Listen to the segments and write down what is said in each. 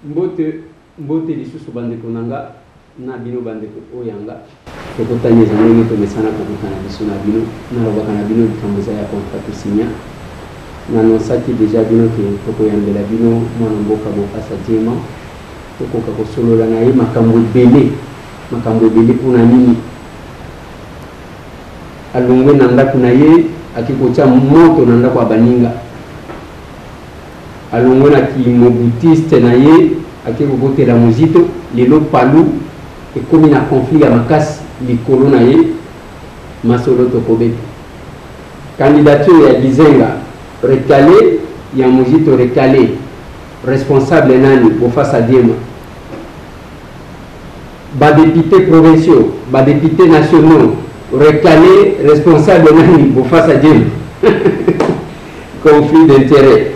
mbote lisusu bandeko nanga na bino bandeko oyanga tokotanyeza ndenge tomesana kokutana biso na bino nalobaka na bino likambo eza ya contrat tosinya nanosaki deja bino ke tokoyambela bino mwana mboka bopasa diema tokoka kosolola na ye makambo ebele mpona nini alongwe na ndako na ye akikotia moto na ndako ya baninga alongwe na kimobutiste na ye akikokotela mozito lelo palu ekomi na conflit ya makasi likolo na ye masolo tokobeta candidature ya Bizenga recalé ya mozito recalé responsable nani bofasa diema badépité provinciaux badépité nationaux recalé responsable nani bofasa diema conflit d'intérêt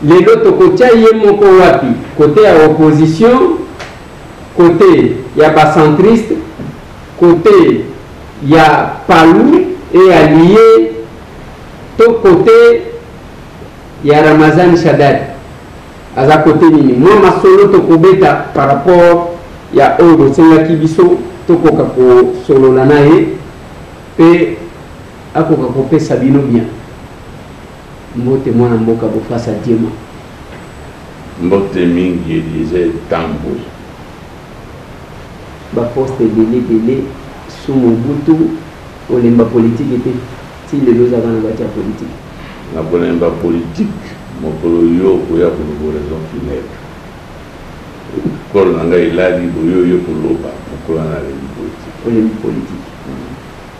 lelo tokotia ye moko wapi côté ya opposition côté ya bacentriste côté ya palu et allié to côté ya Ramazani Shadad aza côté nini moi masolo tokobeta par rapport ya oyo sengaki biso tokoka ko solola na ye pe akoka kopesa bino bien mbote mwana mboka bofasa diema mbote mingi elize tambo baposte ebele sous Mobutu olemba politique ete ti lelo ozaka na batia politique na kolemba politique mokolo yo koya koloba raison funèbre kolo na ngai elali boyoyo koloba mokolo na lembi politique olembi politique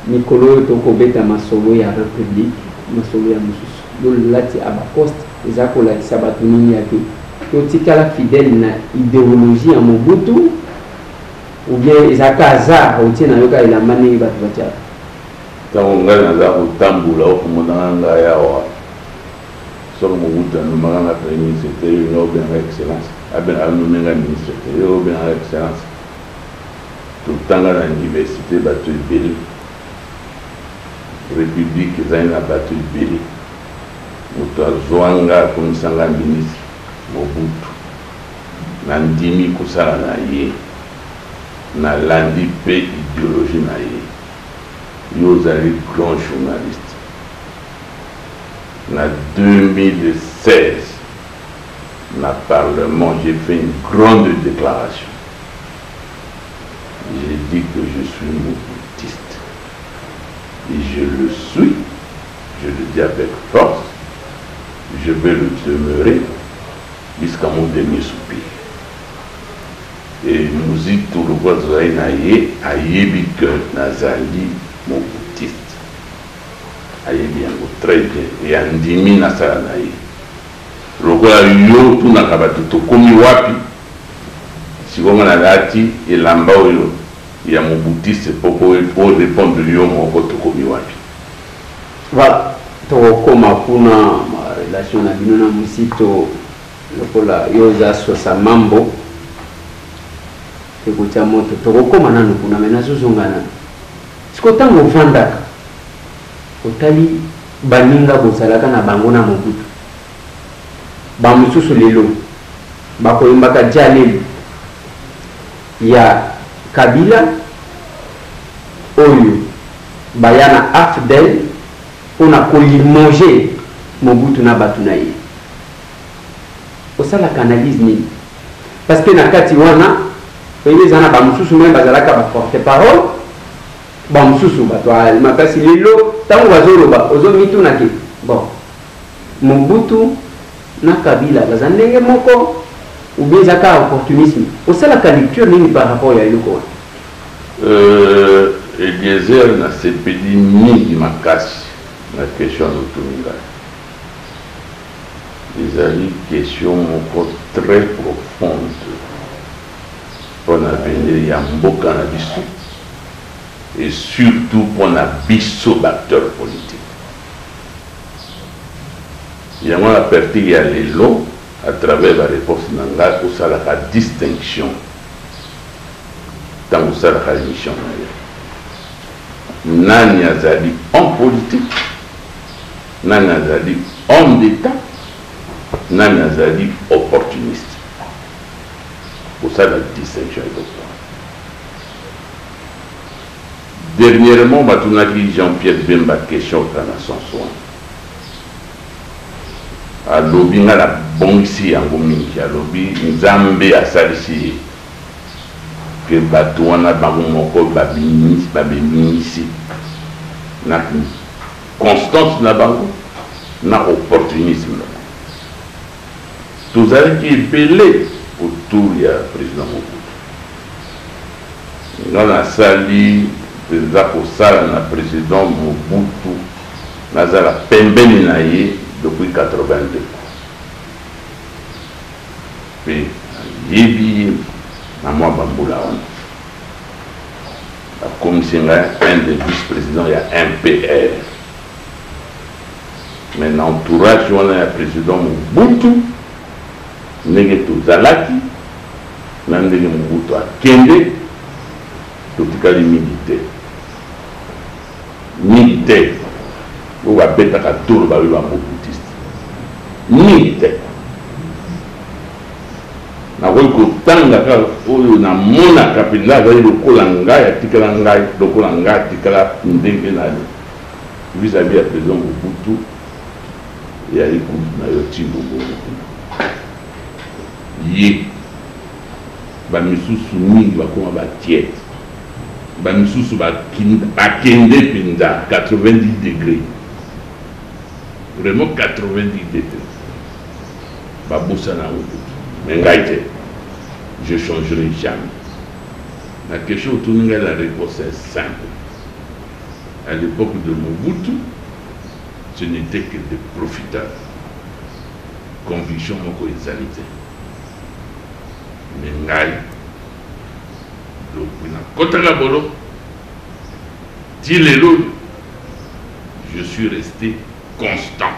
mikolo oyo tokobeta masolo ya république masolo ya mosusu lolati abaposte eza kolakisa bato nini yake totikala fidèle na idéologie ya Mobutu ou bien ezaka hasard otie na yoka elamba ndenge bato batiaka ntango ngai naza kotambola okomonanga ngai awa soki Mobutu anomaka nga premier ministre te yo nga obengaka excellence anomenga ministre te yo obengaka excellence totanga na université bato ebele république ezali na bato ebele moto azwanga akomisanga ministre Mobutu nandimi kosala na ye nalandi mpe idéologie na ye yo ozali grand journaliste na 2016 na parlement j'ai fait une grande déclaration j'ai dit que je suis mobutiste et je le suis, je le dis avec force, je vais le demeurer jusqu'à mon dernier soupir. Et nous y tout le voisin naïe, aïebi que nazali mon boutiste. Aïebi yango très bien. Et andimi nasala naïe. Lokola yo tout nakabatu tokomi wapi. Si on a lati et lamba oyo ya mon boutiste pour répondre yo moko tokomi wapi. Voilà. Tokoma kuna ma relation na bino na musito lokola yoza sosa mambo ekutia moto tokokoma nanu kuna mena zozongana siko tango vandaka otali baninga bozalaka na bango na Mobutu bamususu lelo bakoyembaka jaleli ya Kabila oyo bayana afdel pona kolimonger Mobutu na batu na ye osala analyse nini parce que na kati wana oyezana ba mususu même bazalaka ba porte parole ba mususu bato makasi lelo tango bazoloba ozomitu na ke bon Mobutu na Kabila bazandenge moko ou bien zaka opportunisme osala lecture nini par rapport ya yoko Eliezer na sepeli mingi makasi la question d'autonomie. Il y a une question encore très profonde pour l'avenir ya mboka na biso et surtout pour la biso d'acteurs politiques. Il y a une partie ya lelo à travers la réponse nanga pour ça la distinction dans ça la mission. Nani azali en politique, nani azali homme d'État, nani azali opportuniste. pour ça la distinction est comme ça. Dernièrement, on a dit Jean-Pierre Bemba question quand on a son soin. À l'objet de la bonne ici en Gominki, à l'objet de Zambé à Salisi, que Batouana Bamoko Babinisi, na constance na bango, na opportunisme. Tous allez qui est belé autour du président Mobutu. Dans la salle, président Kosala, na président Mobutu, na la pembeni naïe depuis 82. Puis, Yibi, na moi Bamboula, la commission, un des vice-présidents, il y a un PR. Mais l'entourage, on a un président Mobutu, Negeto Zalaki, même de Mobutu à Kende, tout cas les militaires. Militaires, on va bêter à tout le baril à Mobutiste. Militaires. Na ko tanga ka oyo na mona kapila ba ile ko langa ya tikala ngai doko langa tikala ndenge na vis-à-vis ya président Mobutu ya iku na yo timbo ye ba misusu mingi ba koma ba tiet ba misusu ba kende pinda 90 degrés vraiment 90 degrés ba bossa na Mobutu. Mais je ne changerai jamais. La question autour de la réponse est simple. À l'époque de Mobutu, ce n'était que des profiteurs. Conviction, mon coïnsanité. Mais Ngaï, donc, Kotalabolo, Tilelo, je suis resté constant.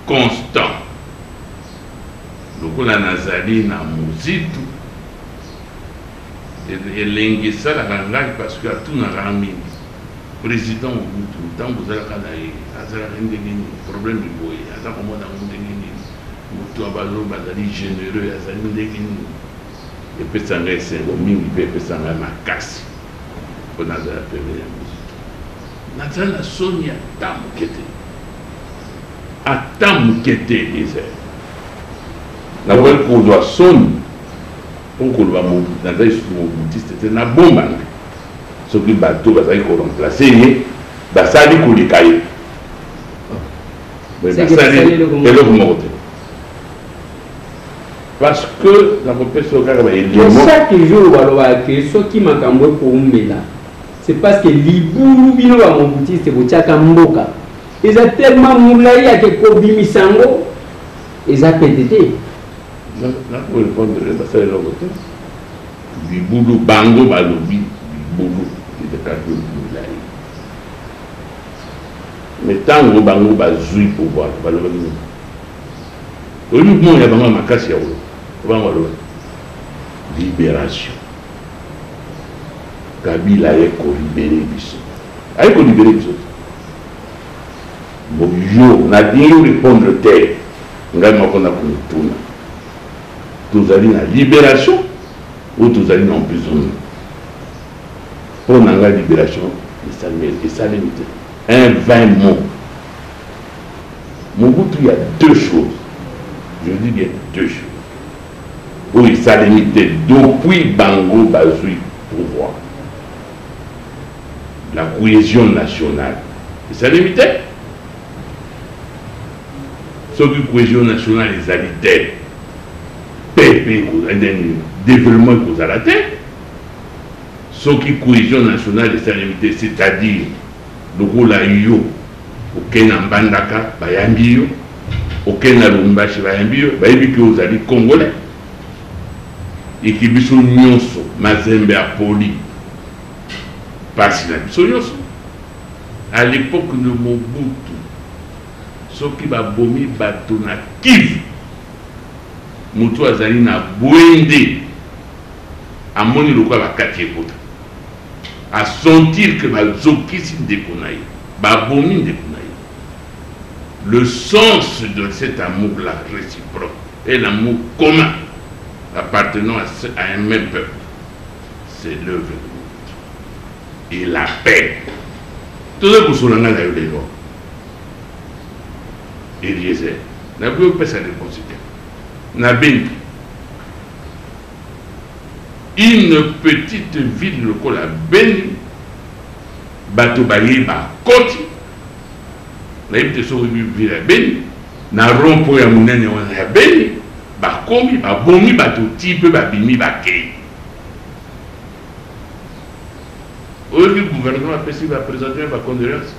Constant. Donc, on a nazali na muzitu et ça la parce que tout n'a pas mis président Mobutu tant vous avez problème de boy à comment on Mobutu abalo bazali généreux azali ndengini et puis ça ngai sengo mingi pe ça ngai makasi on a la première musique nazala sonia tamukete atamukete disait na wele kodwa soni onkolwa dans les Mobutiste c'était na bomba soki bato bazali ko remplacer ye basali kolika ye basali eloko moko te parce que na kopesa kaka ba élément chaque jour baloba ke soki makambo ko umela c'est parce que libulu bino ba Mobutiste botiaka mboka eza tellement mulai ya ke kobimisango eza PTT. Là, pour répondre, ça est le côté. Biboulou, bango, balobi, biboulou, il est carré de mais tant que bango, bazoui pouvoir, balobi. Au lieu de moi, il y a vraiment ma casse, il y a libération. Kabila est libéré, biso. Aïe, libéré, biso. Bon, yo, n'a dit répondre terre. Ngai moko na kunituna. Tous allez la libération ou tous allez en prison. Pour la libération, et ça limite. Un 20 mots. Mobutu, il y a deux choses. Je dis qu'il y a deux choses. Oui, ça limite depuis Bango Bazoui pouvoir. La cohésion nationale. Et ça limite. Ce qui cohésion nationale, les alitaires. Développement que la terre, ce qui cohésion nationale et sa limité, c'est-à-dire le rôle à yo, aucun en bandaka, bayambio, aucun à l'umbashi bayambio, bayambio aux alliés congolais, et qui biso nyonso, mazembe à poli, parce qu'il a biso nyonso. À l'époque de Mobutu, ce qui va bomi batona Kivu, Moutou azali na bwende amoni lokwa bakati ekota a sentir que bazokisi ndeko na ye babomi ndeko na ye. Le sens de cet amour là réciproque est l'amour commun appartenant à un même peuple. C'est l'œuvre de Mobutu. Et la paix. Tout ce que vous avez dit, Eliezer, n'a pas pu sa réconcilier. N'a bien une petite ville lokola Beni, bato baye ba koti, na yebite so ville ya Beni, na rompo ya munene wana ya Beni, ba komi ba bomi bato type ba bimi ba kei. Aujourd'hui, le gouvernement a présenté ma condoléance.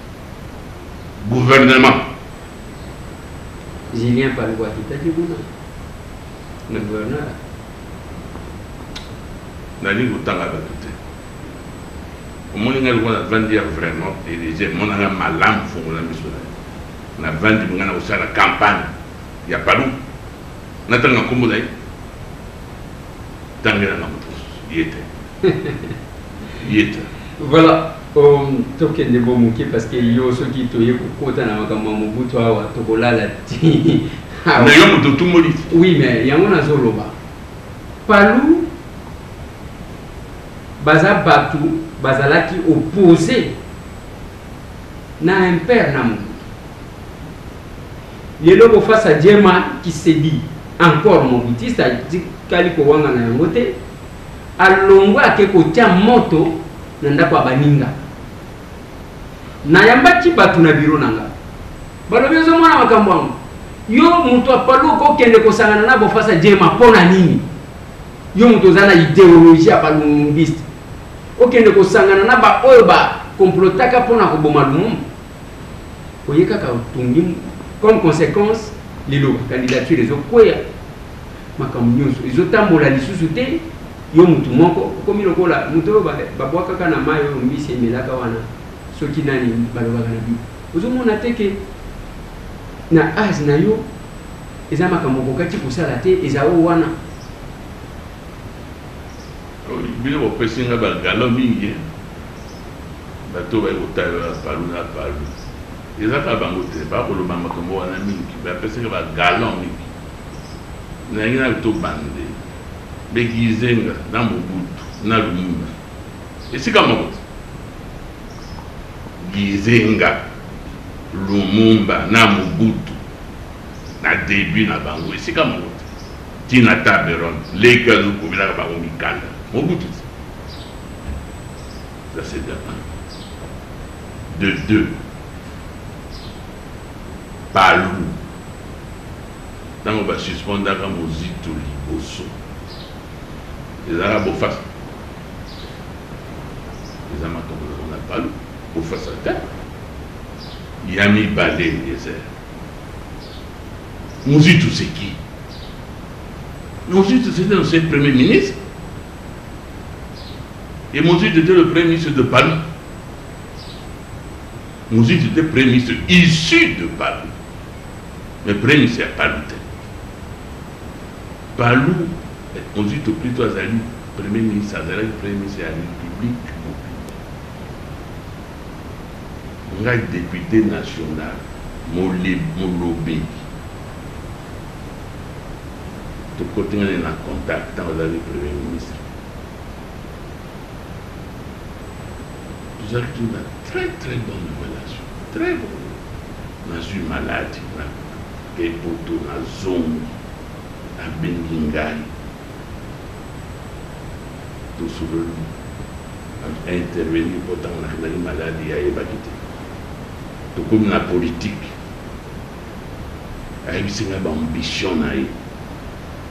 Gouvernement. Julien Palouba, qui t'a dit le gouverneur. Nani Goutanga Bakoute. Au moins, il y a vendu vraiment, et les gens, on a malam pour la mission. On a vendu aussi la campagne. Il n'y a pas d'où. On a un combo d'ailleurs. Tant qu'il y a un peu. Il était. Voilà, token de Bomuki parce que yo ceux qui toye kota na makambo Mobutu awa tokolala ti. Mais yo muto tout moli. Oui, mais yango na zoloba. Palou baza batu bazalaki opposé na un père na Mobutu. Lelo face à Djema qui se dit encore Mobutiste dit kaliko wanga na yangote alongwa ke ko tia moto nanda kwa baninga na yambaki batu na biro nanga balobezo mwana makambo wangu yo mutu apalo ko kende ko sangana na bo fasa Djema pona nini yo mutu zana idéologie apalumbiste okende ko sangana na ba oyo ba complotaka pona ko boma lumu oyeka ka utungi comme conséquence lelo candidature les okweya makambo nyonso ezotambola lisusu te yo mutu moko komi lokola mutu oyo babwaka kaka na mai oyo mbisi emelaka wana soki nani balobaka na bible ozomona te ke na ase na yo eza makambo okokaki kosala te eza oyo wana bino bopesinga bagalo mingi bato baye kotala palu na palu ezaka bango te bakoloba makambo wana mingi bapesinga bagalo mingi nangi na to bande begizenga na Mobutu na Lumumba esika moko gizenga Lumumba na Mobutu na début na bango esika moko tina taberon leka zukumila bango mikanda Mobutu ça c'est de deux Palou ntango basuspendaka Mozito liboso ezala bofasa eza makambo na Palou bofasa te ya mibale Eliezer Mozito c'est qui? Mozito c'était l'ancien premier ministre et Mozito était le premier ministre de Palou. Mozito était premier ministre issu de Palou. Mais premier ministre à Palou. Palou, Mozito plutôt Azali, premier ministre Azali, premier ministre à la République. On a député national, Molobi. De côté, on est en contact dans le premier ministre. Nous avons une très très bonne relation. Très bonne. Nous avons une maladie. Et pour tout, nous avons à Bengingai. Tout sur le intervenir pourtant dans la maladie à Ebakité. Tout comme la politique. Avec une ambition.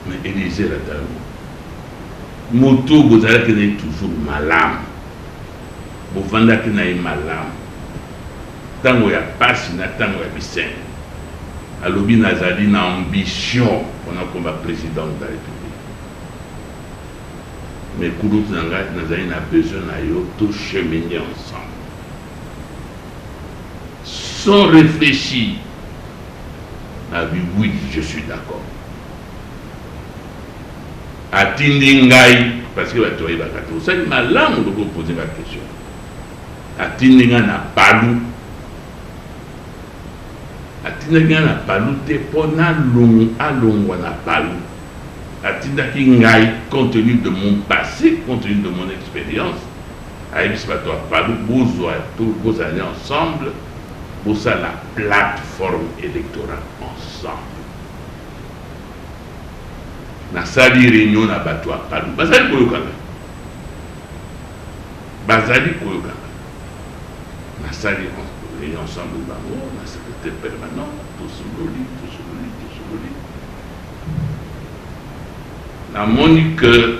Mais Eliezer a dit Moto, vous allez toujours malade. Vous vendez que vous êtes malade. Tant que vous avez passé, tant que vous avez passé. Alors, vous avez une ambition pendant qu'on va président de la République. Mais pour nous, nous avons besoin de tout cheminer ensemble. Sans réfléchir. Oui, je suis d'accord. Atindingai, parce que tu as ça, ma langue de poser la question. Atindingai na Palou. Atindingai na Palou, te pona long alongwa na Palou. atindaki ngai compte tenu de mon passé, compte tenu de mon expérience, ayebisi bato ya Palu bozwa bozali ensemble bosala plateforme électorale ensemble. Nasali réunion na bato ya Palu bazali koyokana, nasali réunion ensemble bango na secrétaire permanent tosololi. Namoni que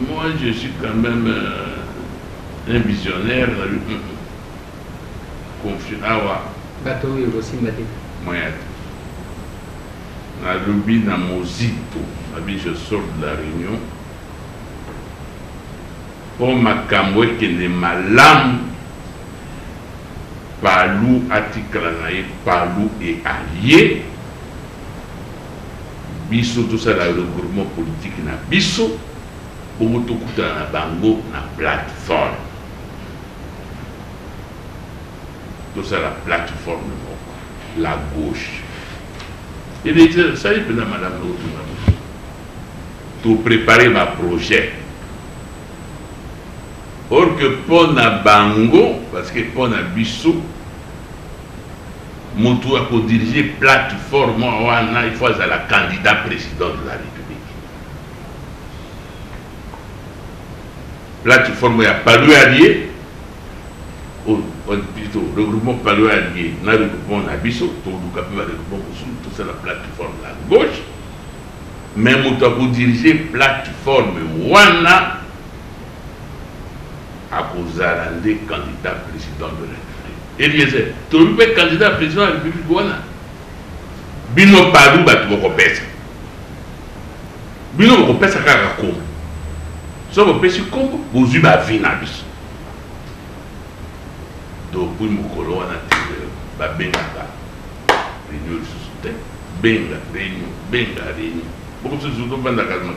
moi je suis quand même un visionnaire confiant. Na lobby na Mozito, je sors de la réunion pour ma camoué qui n'est malam Palu Atiklanaye, Palu et allié. Biso tout ça le regroupement politique na biso pour tout na bango na plateforme. Tout ça la plateforme la gauche. Et ça y est madame tout préparer ma projet. Or que pour na bango parce que pour na biso Moutou a dirigé plateforme, il faut être la candidat président de la République. Plateforme, il y a Palu allié, plutôt, le regroupement Palu allié, le regroupement Nabiso, tout ça la plateforme la gauche, mais Moutou a dirigé plateforme Wana à cause des candidats président de la République. Eliezer, tu es candidat président de la République Wana. Bino Palu batu boko pesa. Bino boko pesa kaka ko. So boko pesa Congo, bozu ba vina biso. Donc pour mokolo wana ba benga ka. Réunion sous benga réunion. Beaucoup de choses banda ka na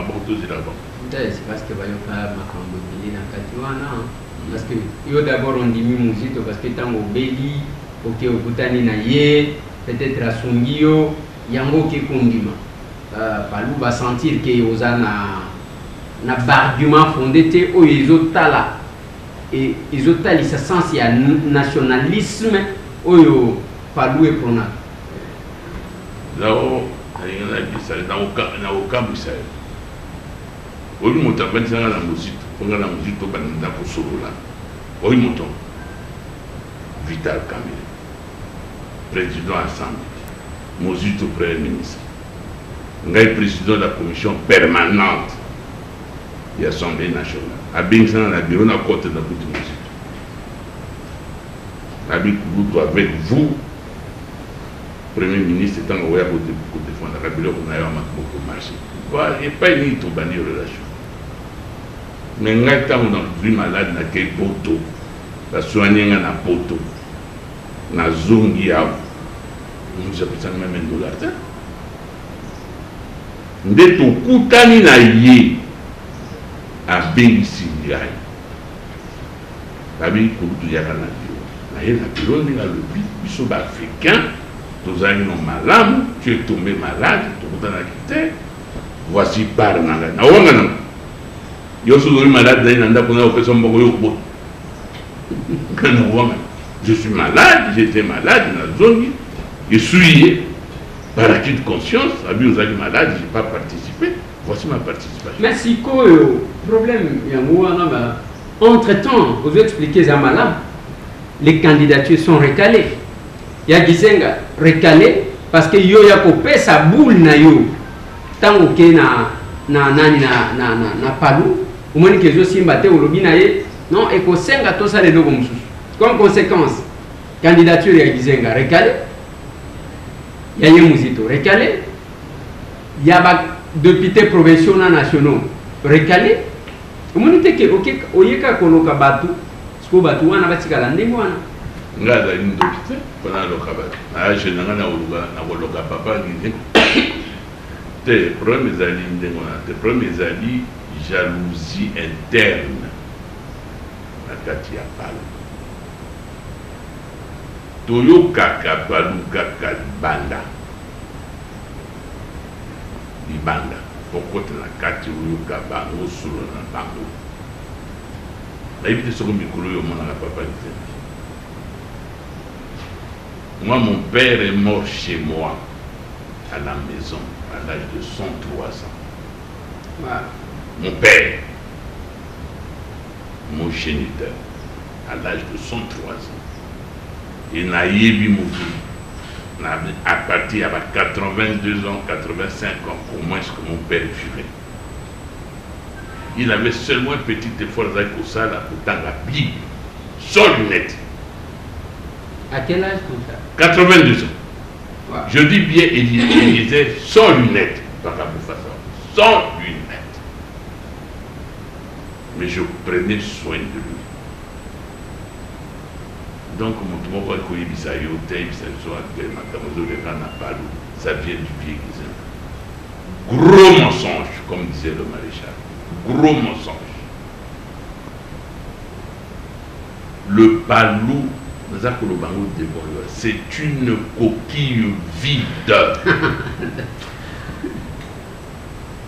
beaucoup de choses là-bas. C'est parce que bayoka makambo na katiwana. Parce que yo d'abord on dit Mozito parce que tango beli ok okutani na ye peut-être à Songio yango ke kondima Palu va sentir que ozana na argument fondé te o izotala et izotali sa sens ya nationalisme oyo Palu et prona là-haut il y a qui ça na okambu ça o lui monta ben ça na Mozito on a la musique au Bananda pour Solola. Oui, mouton. Vital Kamil, président Assemblée. Mozito, premier ministre. Ngaï, président de la commission permanente de l'Assemblée nationale. Abingsan, la bureau, na côté de la Mozito. Avec vous, premier ministre, étant au côté de la bureau, on a eu un marché. Il n'y a pas une relation. Mais quand on est plus malade, on a des poteaux. La soigner na poto. Na zongi ya. Nous appelons ça même $1. Nde to kutani na ye. A bengisi ngai. Babi kutu ya kana bio. Na ye na bio ni na lobi. Biso ba africain. Tous amis non malade. Tu es tombé malade. Tu kutana quitté. Voici par nanga. Na wanga na. Yo suis malade, je suis malade, j'étais malade, je suis par acquis de conscience, vous êtes malade, je n'ai pas participé. Voici ma participation. Merci, problème, entre-temps, vous expliquez ça malade, les candidatures sont recalées. Il y a Gizenga recalé parce que yo ya kopé sa boule na yo. Tango ke na Palu. Au moins que je suis mbatté au lobby naé, non, et qu'on s'enga tout ça les deux comme comme conséquence, candidature à Gizenga recalé, il y a Mozito recalé, il y a députés provinciaux nationaux recalé, au moins que ok, oyeka koloka batu, ce que batu wana batika la ndengwana. Ngaza une député, pendant le kabatu, ah je n'ai rien à woloka papa ni. Tes premiers alliés, jalousie interne na kati ya Palu. Toyo kaka Palu kaka banda. libanda pokote na kati oyoka bango solo na bango nayebi te soko mikolo oyo omonaka papa Gizenga. Moi, mon père est mort chez moi à la maison à l'âge de 103 ans. Voilà. Mon père, mon géniteur, à l'âge de 103 ans. Et Naïbi Mouvi, à partir de 82 ans, 85 ans, au moins ce que mon père vivait. Il avait seulement un petit effort avec ça, là, pourtant la Bible, sans lunettes. À quel âge comme ça? 82 ans. Ouais. Je dis bien, il disait sans lunettes, pas comme ça, sans lunettes. Mais je prenais soin de lui. Donc, mon tour ça vient du vieux Gizenga. Gros mensonge, comme disait le maréchal. Gros mensonge. Le palou, c'est une coquille vide.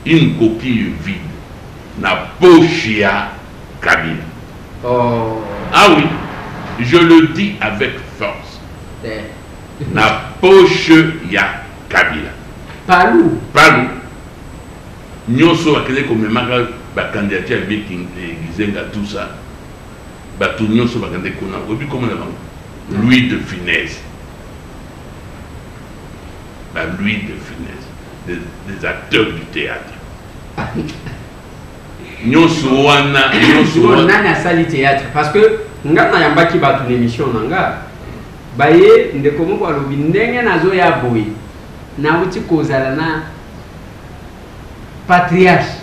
Une coquille vide. Na poche ya Kabila. Oh. Ah oui, je le dis avec force. Na poche ya Kabila. Palou. Palou. Nyoso akele komemaka ba candidature avec Gizenga tout ça. Ba tout nyoso ba kande kona. Obi comment na bango? Louis de Funès. Bah, Louis de Funès, des acteurs du théâtre. Nyoso wana nani asali théâtre parce que nga na yambaki ba tu émission nanga baye ndeko moko alobi ndenge nazo ya boy na wuti kozala na patriarche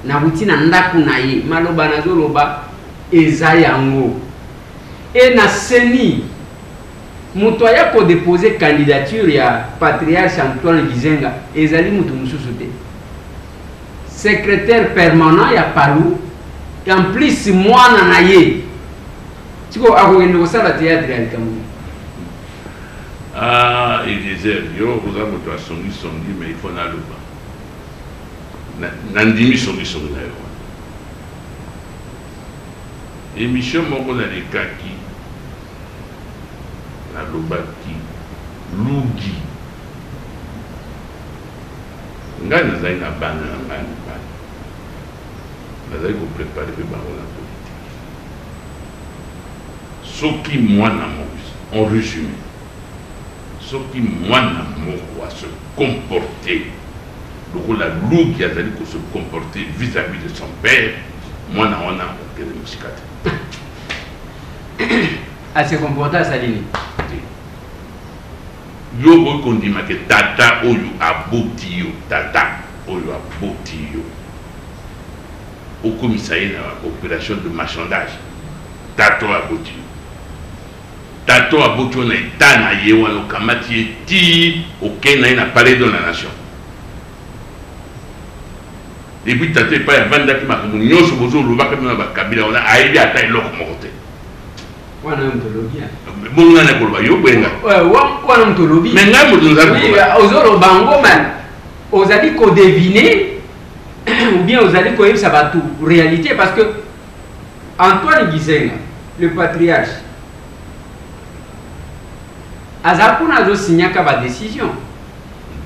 na wuti na ndaku na ye maloba nazo loba eza yango. Et na seni muto ya ko déposer candidature ya patriarche Antoine Gizenga ezali mutu mususu te. Secrétaire permanent ya Palou et en plus mwana na ye. Tiko akogende kosala théâtre ya Likambo. Ah, il disait yo oza mutu asongi songi mais il faut na loba. Nandimi songi songi na yo. Émission moko na lekaki na lobaki lugi ngai nazali na bana na ngai mibali nazali koprepare mpe bango na politique soki mwana moko en résumé soki mwana moko ase comporter lokola lugi azali kose comporter vis-à-vis de son père mwana wana okende mosika te. À se comporter à Saline. Yo kondima ke tata oyo aboti yo, tata oyo aboti yo. Okomisa ye na opération de marchandage. Tato aboti yo. Tato aboti yo na eta na ye wana okamati ye ti oke na ye na palais de la nation. Depuis tato epa ya vandaki makambo nyonso bozo olobaka bino na bakabila wana ayebi ata eloko moko te. Wana mtolobi. Bon na koloba yo benga. Wana mtolobi. Mais ngai moto nzali. Oui, ozolo bango man. Ozali ko deviner ou bien ozali ko yebisa batu réalité parce que Antoine Gizenga, le patriarche, azakuna zo signaka ba décision.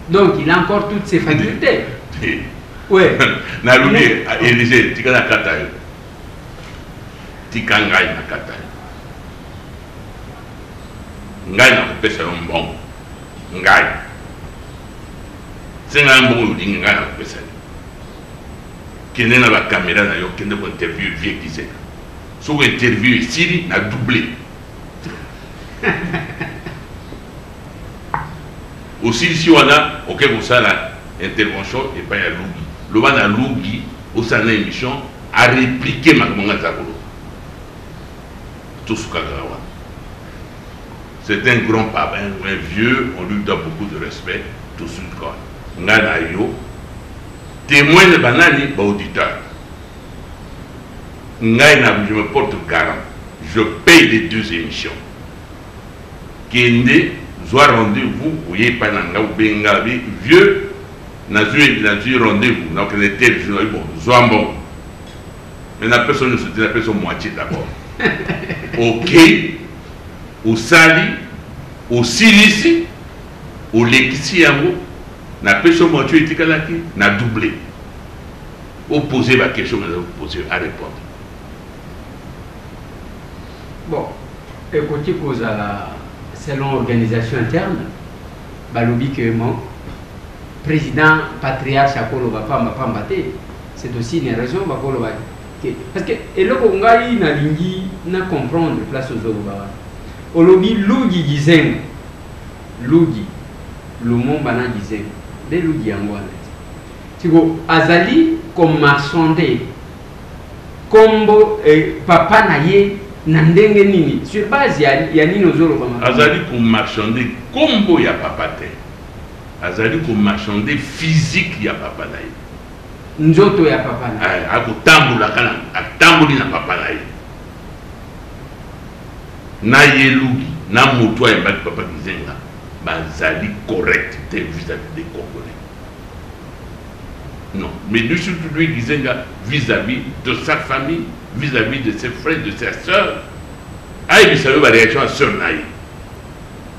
Donc il a encore toutes ses facultés. Ouais. Na lubi Élysée tikana kata yo. Tikangai na kata yo. Ngai na kopesa yo mbongo ngai senga mbongo yudingi ngai na kopesa yo kende na bakamera na yo kende ko interview vieux Gizenga soko interview esili na doublé aussi si wana oke kosala intervention epai ya lugi loba na lugi osala na émission a répliquer makambo nga aza koloba tosukaka wana. C'est un grand parrain, un vieux, on lui doit beaucoup de respect, tout de suite quoi. Ngana yo, témoin de banani, auditeur. Ngana, je me porte garant, je paye les deux émissions. Kende, soit rendez-vous, vous voyez, pananga ou bengabi, vieux, Nazu rendez-vous, donc les tels, bon, Zwambon. Mais la personne ne se dit la personne moitié d'abord. Ok, au Sali, au Silisi, au Lekisiamo, la personne moitié était n'a doublé. Au poser la question, vous poser à répondre. Bon, écoutez, selon l'organisation interne, Balobi que mon président patriarche à Koloba Pambate, c'est aussi une raison pour Koloba. Parce que, et là, on a eu une ligne, na comprendre place aux Zoroba. Olobi, Lugi Gizen, Lugi, le monde bana Gizen, des Lugi Angwana. Tu vois, Azali, comme marchandé, combo, papa naye, nandenge nini, sur base, il y a ni nos Zoroba. Azali, comme marchandé, combo, ya papa te. Azali, comme marchandé, physique, ya papa naye. Nzoto ya papa naye. Akutambula kana, atambuli na papa naye. Na yelugi, na moutwa ya mbaki papa Gizenga, bazali correct vis-à-vis des Congolais. Non, mais lui surtout lui Gizenga vis-à-vis de sa famille, vis-à-vis de ses frères, de ses soeurs. Ah, il savait la réaction à soeur naïe.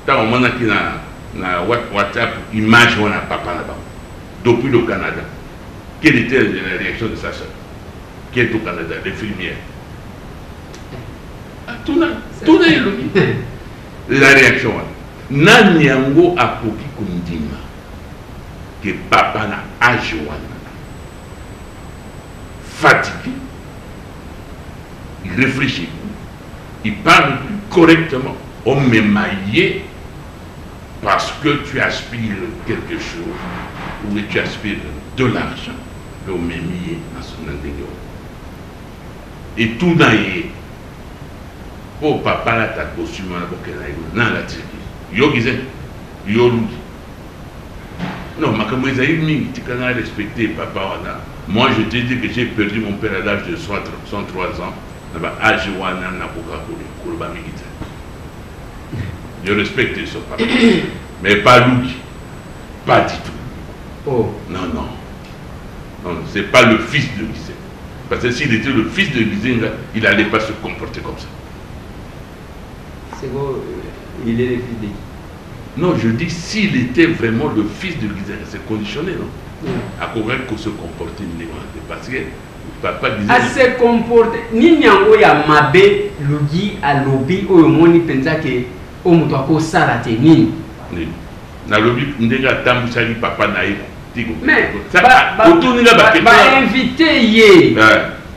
Tant au moment qui na WhatsApp image on a papa là-bas depuis le Canada. Quelle était la réaction de sa soeur qui est au Canada, l'infirmière? Tout la réaction. Nanyango a koki kundima que papa na ajoana fatigué, il réfléchit, il parle plus correctement. On me maillé parce que tu aspires quelque chose ou que tu aspires de l'argent, mais on me maillé dans son indénion. Et tout dans oh papa là t'as costume là pour qu'elle aille non la tire yo gizen yo lugi non ma comme ils mingi tu quand respecter papa wana moi je te dis que j'ai perdu mon père à l'âge de 103 ans là-bas âge wana na boka koloba mingi je respecte son papa mais pas lugi pas du tout oh non c'est pas le fils de Gizen parce que s'il était le fils de Gizen il allait pas se comporter comme ça. C'est bon, il est le fils de qui? Non, je dis s'il était vraiment le fils de Gizen, c'est conditionné, non? À correct qu'on se comporte parce que papa disait. À se comporter, ni nyango ya mabe lugi à lobby ou moni penza que o muto ako sarate nini. Na lobby ndenga tambu sali papa naïf. Mais ba invité yé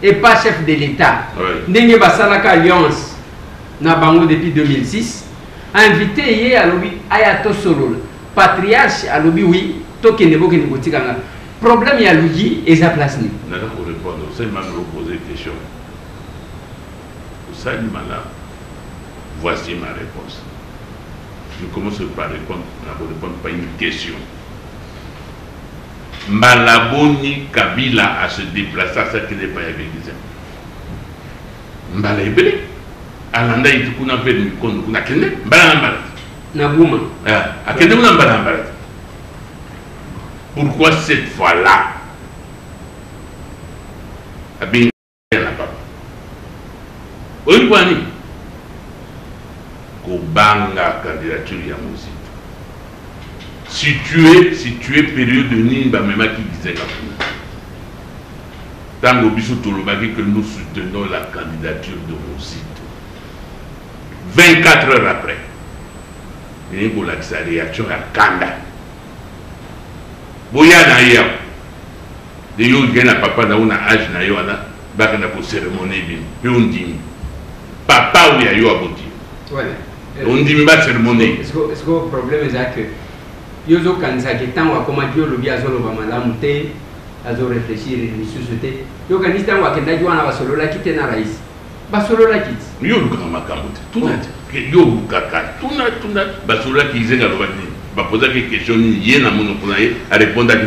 et pas chef de l'État. Ndenge basalaka alliance. Na bango depuis 2006 invité hier à lobby ayato solo patriarche à lobby oui toke nebo ke nebo tikanga problème ya lugi et sa place ni na ko répondre c'est même poser question ça lui mala voici ma réponse je commence par répondre pas une question. Malaboni Kabila a se déplacé à ce qui n'est pas avec Mbalébé alanda itu kuna permis kondo kuna kende mbala na buma akende kuna mbala. Pourquoi cette fois-là abin la papa oyikwani ko banga candidature ya Mozito situé période de Nimba Mema qui disait tango biso tolobaki que nous soutenons la candidature de Mozito. 24 heures après, il y a une réaction à Kanda. Boya na ya. De yo gena papa na una âge na yo ana baka na pour cérémonie bi. Pe on dit papa ou ya yo aboti. Ouais. On dit ba cérémonie. Est-ce que le problème est que yo zo kanza ke tango akoma yo lobi azolo ba malamu te azo réfléchir ni société. Yo kanisa tango akenda jo ana basolo la kite na rais. Basolo la kit. Yo luka makambote. Tuna yo luka ka. Tuna basolo la kizenga lobani. Ba poser des questions ni yena mono pour à répondre à qui.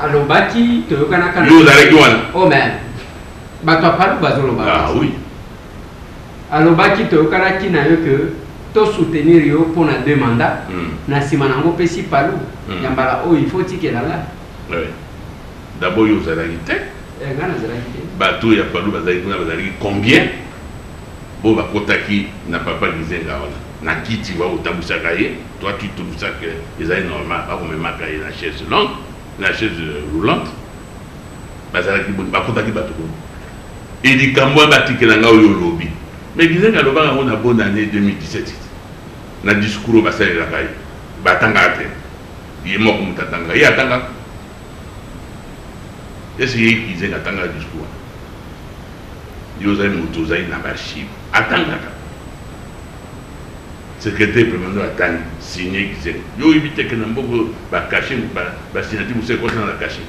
Alors baki to yokana kana. Yo dale kwana. Oh mais. Ba to paru basolo ba. Ah oui. Alors baki to yokana kina yo que to soutenir yo pour na 2 mandats. Na sima nango pesi palu. Yambala oh il faut tike là. Oui. D'abord, il y a aux alalités. Bateau, il y a pas de combien? Bon, bah, Kotaki n'a pas disé là. Nakiti va au Taboussakaye. Toi, tu trouves ça que les années normales, pas comme Makaye, la chaise longue, la chaise roulante. Bah, ça va Kotaki Bateau. Et dit Kamwa Batike Langa au lobby. Mais disait qu'à l'Oba, on a bonne année 2017. Na discours au bassin de la caille. Batanga. Il est mort comme Tatanga. Il y a Tanga. Est-ce qu'il y a un discours? Il y a un motozaï n'a pas chiffre. Attends, secrétaire permanent attend, signé qui c'est. Il y a évité que nous va cacher, va signer, vous savez quoi, on l'a caché.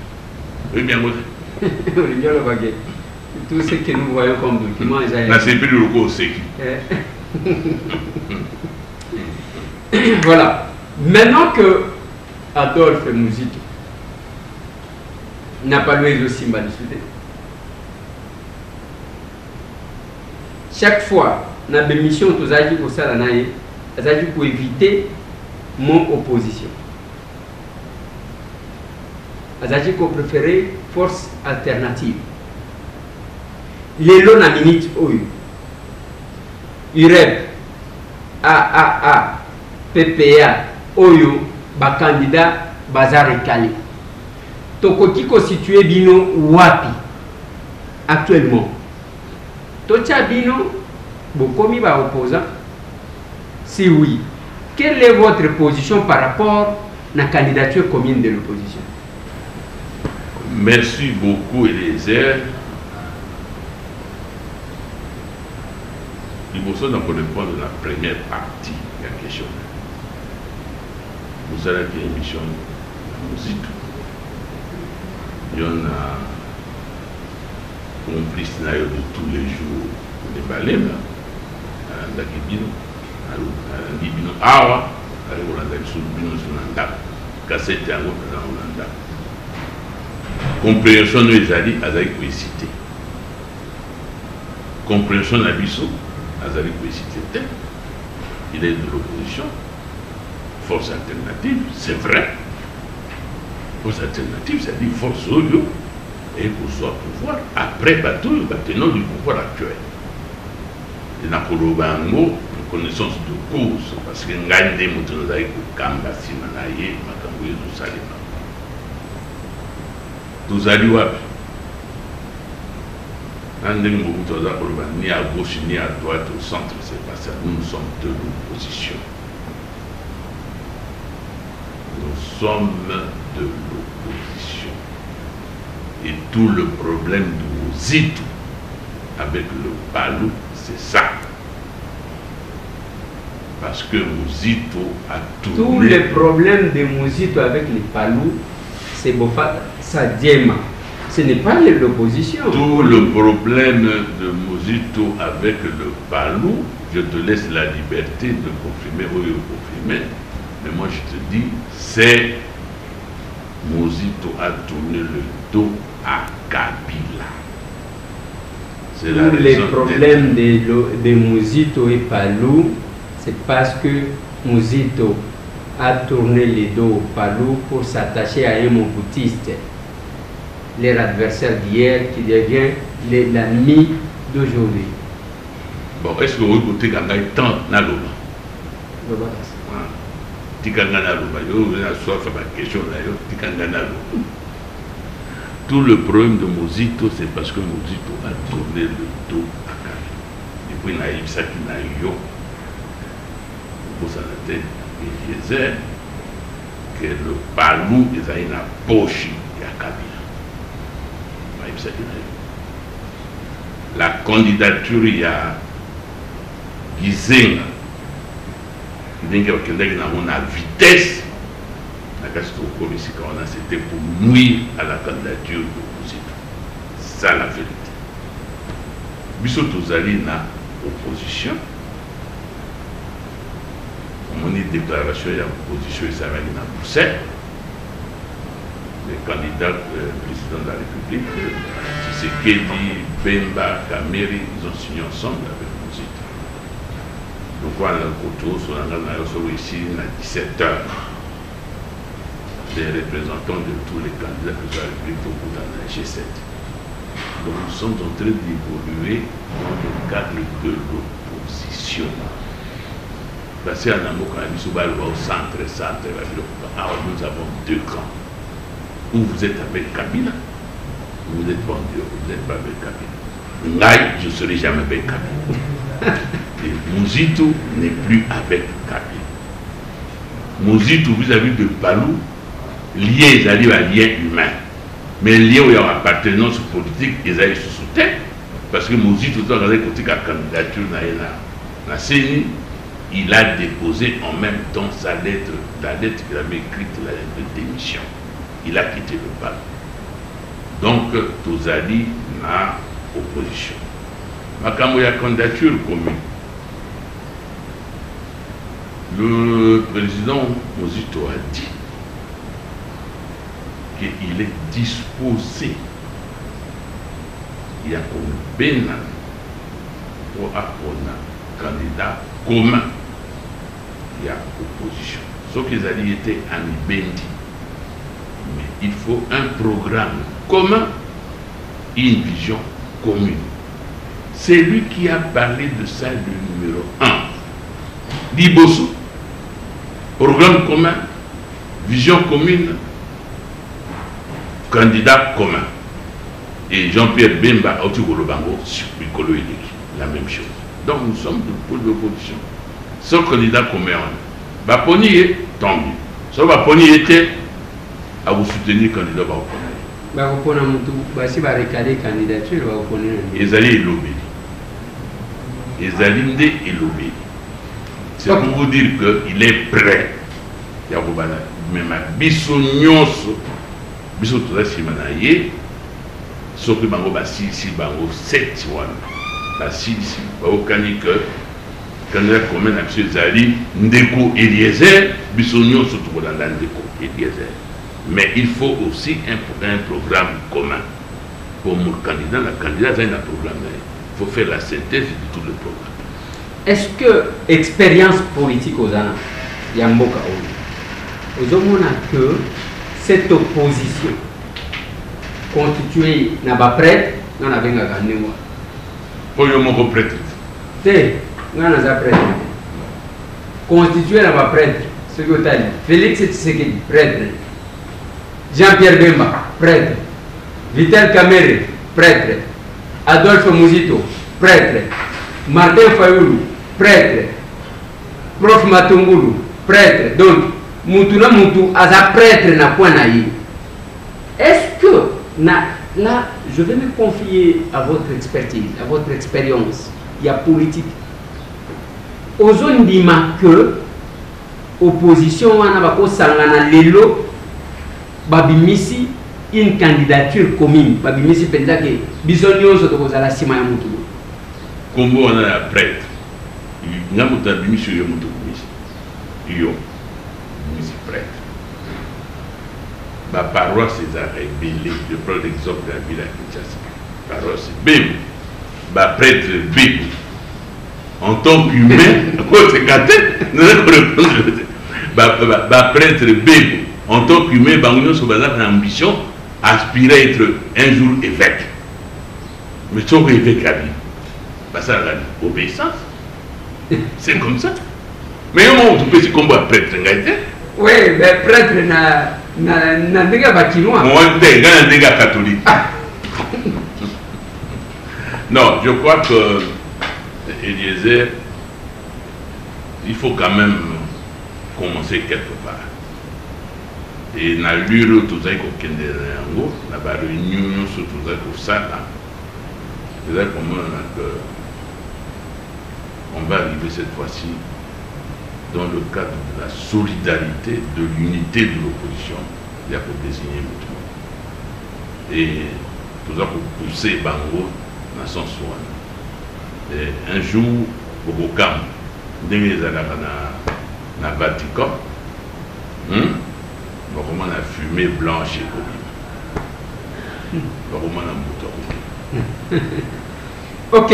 Oui, bien, moi. Tout ce que nous voyons comme documents, c'est plus le logo aussi. Voilà. Maintenant que Adolphe Mouzito n'a pas loué le Simba du Sud. Chaque fois, dans la mission, nous avons pour éviter mon opposition. Nous avons préféré force alternative. Les lots na minute OU, UREP, AAA, PPA, OYO, ba candidat bazar recalé. Tokoti constitué bino wapi actuellement. Tocha bino bokomi ba opposant. Si oui, quelle est votre position par rapport à la candidature commune de l'opposition? Merci beaucoup, Eliezer. Il faut pour répondre à la première partie de la question. Vous allez faire une émission de musique. Il y en a complice de tous les jours des balais, d'Akibino, Libino, Awa, cassette à Holanda. Compréhension de Ezali, Azali Kouessité. Compréhension de l'Abisso, Azali Kouessité. Il est de l'opposition. Force alternative, c'est vrai. Force alternative, c'est-à-dire force Oyo, et pour soit pouvoir, après bateau, tenant du pouvoir actuel. Et dans le mot, connaissance de cause, parce que nous avons des moutons pour Kamba, Simanaye, Makamouye, Salima. Nous allons ni à gauche, ni à droite, au centre, c'est pas ça. Nous sommes de l'opposition. Nous sommes de l'opposition. Et tout le problème de Mouzito avec le Palou, c'est ça. Parce que Mouzito a tourné. Tous les problèmes de Mouzito avec les Palou, c'est Bofa Sadiema. Ce n'est pas l'opposition. Tout le problème de Mouzito avec le Palou, je te laisse la liberté de confirmer ou de confirmer. Mais moi je te dis, c'est Mouzito a tourné le dos à Kabila. Tous les problèmes de Mouzito et Palou, c'est parce que Mouzito a tourné le dos au Palou pour s'attacher à un moboutiste, leur adversaire d'hier qui devient l'ennemi d'aujourd'hui. Bon, est-ce que vous écoutez quand il tant dans l'eau? Tout le problème de Mouzito, c'est parce que Mouzito a tourné le dos à Kabila. Et puis, il a eu ça qui n'a eu pour sa tête, Eliezer, que le Palou est à une poche à Kabila. La candidature, il y a Gizenga. Gizenga, la vitesse. C'était pour nuire à la candidature de Mouzito. C'est ça la vérité. Bissot Tozali na opposition. On a une déclaration de l'opposition et ça va aller dans Bruxelles. Les candidats président de la République, Tshisekedi, Bemba, Kameri, ils ont signé ensemble avec Mouzito. Donc, on a un coteau, on a ici à 17h. des représentants de tous les candidats que la République au bout dans la G7. Donc nous sommes en train d'évoluer dans le cadre de l'opposition. Parce qu'à Namoka, au centre, nous avons deux camps. Où vous êtes avec Kabila, vous n'êtes pas en Dieu, vous n'êtes pas avec Kabila. Ngaï, je ne serai jamais avec Kabila. Et Mouzito n'est plus avec Kabila. Mouzito, vis-à-vis de Palou, lié, ils arrivent à lien humain. Mais lié où il y a une appartenance politique, ils arrivent sous soutien. Parce que Mouzito, tout le côté de la candidature, na CENI, il a déposé en même temps sa lettre, la lettre qu'il avait écrite, la lettre de démission. Il a quitté le palais. Donc, Tozali n'a opposition. Makambo ya candidature commune. Le président Mouzito a dit qu'il est disposé, il y a comme Benan pour avoir un candidat commun. Il y a opposition. Sauf qu'ils allaient été en Bendi. Mais il faut un programme commun et une vision commune. C'est lui qui a parlé de ça, le numéro 1. Liboso, programme commun, vision commune, candidat commun. Et Jean-Pierre Bemba, Otigolobango, Mikolo Eleki, la même chose. Donc nous sommes de pôle d'opposition. Ce candidat commun, Baponi, tant mieux. Ce Baponi était à vous soutenir candidat si va recaler candidature ils allaient lobby. Ils allaient lobby. C'est pour vous dire qu'il est prêt. Mais ma bisognoso biso to si manaye soki bango basi bango 7 wana basi ba okani que candidat commun na biso ezali Ndeko Eliezer bisognoso to kolanda Ndeko Eliezer. Mais il faut aussi un programme commun. Pour mon candidat, la candidat a un programme. Il faut faire la synthèse de tout le programme. Est-ce que l'expérience politique aux Anna, Yamboka, aux hommes que cette opposition constituée n'a pas prête, non avait pas gagné. Pour le mot prêtre. C'est, non n'a pas prête. Constituée n'a pas prête. Ce que tu as dit. Félix Tshisekedi, prêtre. Jean-Pierre Bemba, prêtre. Vital Kamerhe, prêtre. Adolphe Mouzito, prêtre. Martin Fayoulou, prêtre. Prof Matungulu, prêtre. Donc, Moutuna Moutou, Aza prêtre n'a point naï. Est-ce que, là, je vais me confier à votre expertise, à votre expérience, il y a politique. Aux zones d'Ima que, opposition, on a sangana lelo, babimisi une candidature commune. Babimisi peut-être que bisonnion se trouve à la cima ya mutu. Combo on a la prêtre. Il y a mutu babimisi yo mutu komisi. Yo misi prêtre. Ma paroisse est rébellée. Je prends l'exemple de la ville à Kinshasa. Paroisse Bébou. Ma prêtre Bébou. En tant qu'humain, c'est gâté. Ma prêtre Bébou. En tant qu'humain, Bangounion Sobaza a une ambition, aspirer à être un jour évêque. Mais tu es évêque à vie. Ça a l'obéissance. C'est comme ça. Mais comment tu peux se combattre prêtre? Oui, mais prêtre n'a pas bâti loin. Moi, je suis un dégât catholique. Non, je crois que Eliezer, il faut quand même commencer quelque part. Et na lure tout ça qu'on kende yango na ba réunion sur tout ça pour ça là. C'est là comment on va arriver cette fois-ci dans le cadre de la solidarité, de l'unité de l'opposition. Il y a pour désigner le tout. Et tout ça pour pousser Bango dans son soin. Et un jour au Bokam, les na Vatican. Comment on a fumé blanche et Kobi. Comment on a moto. Ok.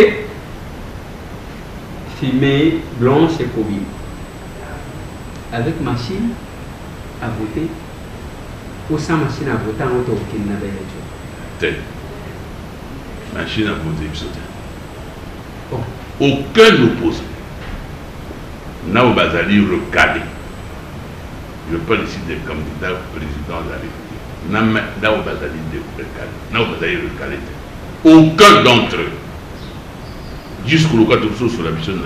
Fumée blanche et Kobi. Avec machine à voter. ou sans machine à voter en auto qui n'a pas élection. Telle machine à voter aucun opposant n'a au Bazali recalé. Je parle ici des candidats président de la République. N'a au Bazali recalé. N'a au Bazali recalé. Aucun d'entre eux, jusqu'au cas de sur la mission de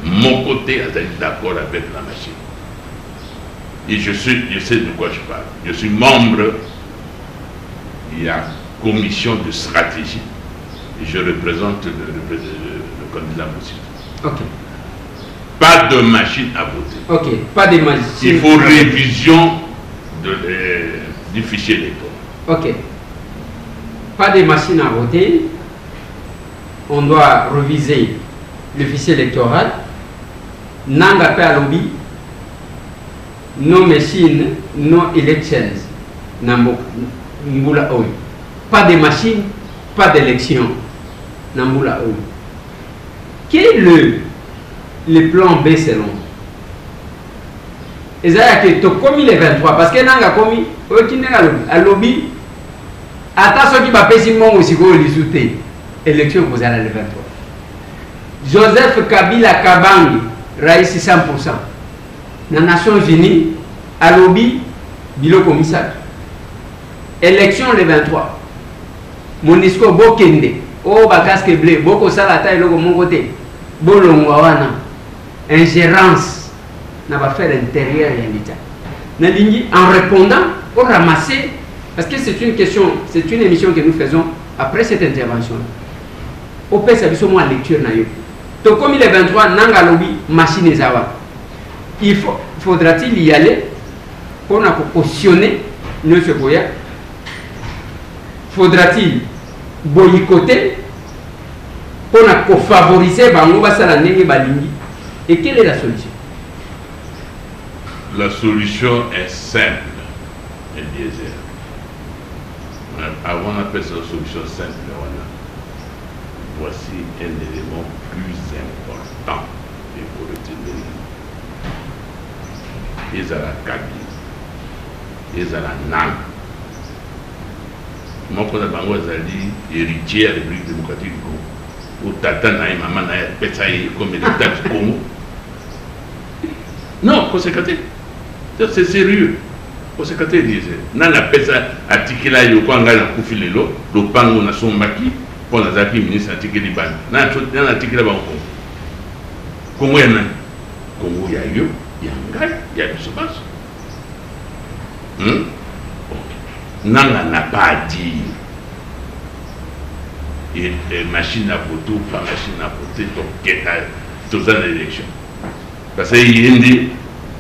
mon côté a été d'accord avec la machine. Et je sais de quoi je parle. Je suis membre de la commission de stratégie et je représente le candidat possible. Ok. Pas de machine à voter. Ok, pas de machine. Il faut révision du fichier électoral. Ok. Pas de machine à voter. On doit réviser le fichier électoral. Nanga pe alobi. No machine, no elections. Nambula oy. Pas de machine, pas d'élection. Nambula oy. Quel est le plan B selon? Et ça que tu commis les 23 parce que nanga commis au lobby attention qui va payer mon aussi go les souter élection vous allez le 23 Joseph Kabila Kabangi raïs 100% dans les Nations Unies à lobby bilo commissaire élection le 23 Monisco Bokende oh ba casque bleu boko sala taille logo mon côté bolongwa wana ingérence n'a pas fait l'intérieur et l'État. En répondant, au ramasser, parce que c'est une question, c'est une émission que nous faisons après cette intervention. Au pays, ça veut moi lecture naïve. Donc comme il est 23, nanga lobby machine et zawa. Faudra-t-il y aller pour nous cautionner nos secours? Faudra-t-il boycotter pour nous favoriser bango basala ndenge balingi? Et quelle est la solution? La solution est simple et biaisée. Avant on appelle ça solution simple. Voici un élément plus important et pour retenir. Ils ont la Kaby, ils ont la NAM. Moi, quand je suis héritier de la République démocratique du Congo, ou tata na maman na petaye comme l'État du Congo. Non, c'est sérieux. Conséquenté disait, nana pesa article yo kwa ngala kufilelo, lo pango na sombaki, pour la zaki ministre article di ban. Nana article ba Congo. Congo ya nani? Congo ya yo, ya ngai, ya bisobas. Nana n'a pas dit et machine à voter ou pas machine à voter, donc tous les élections. Parce qu'il y a des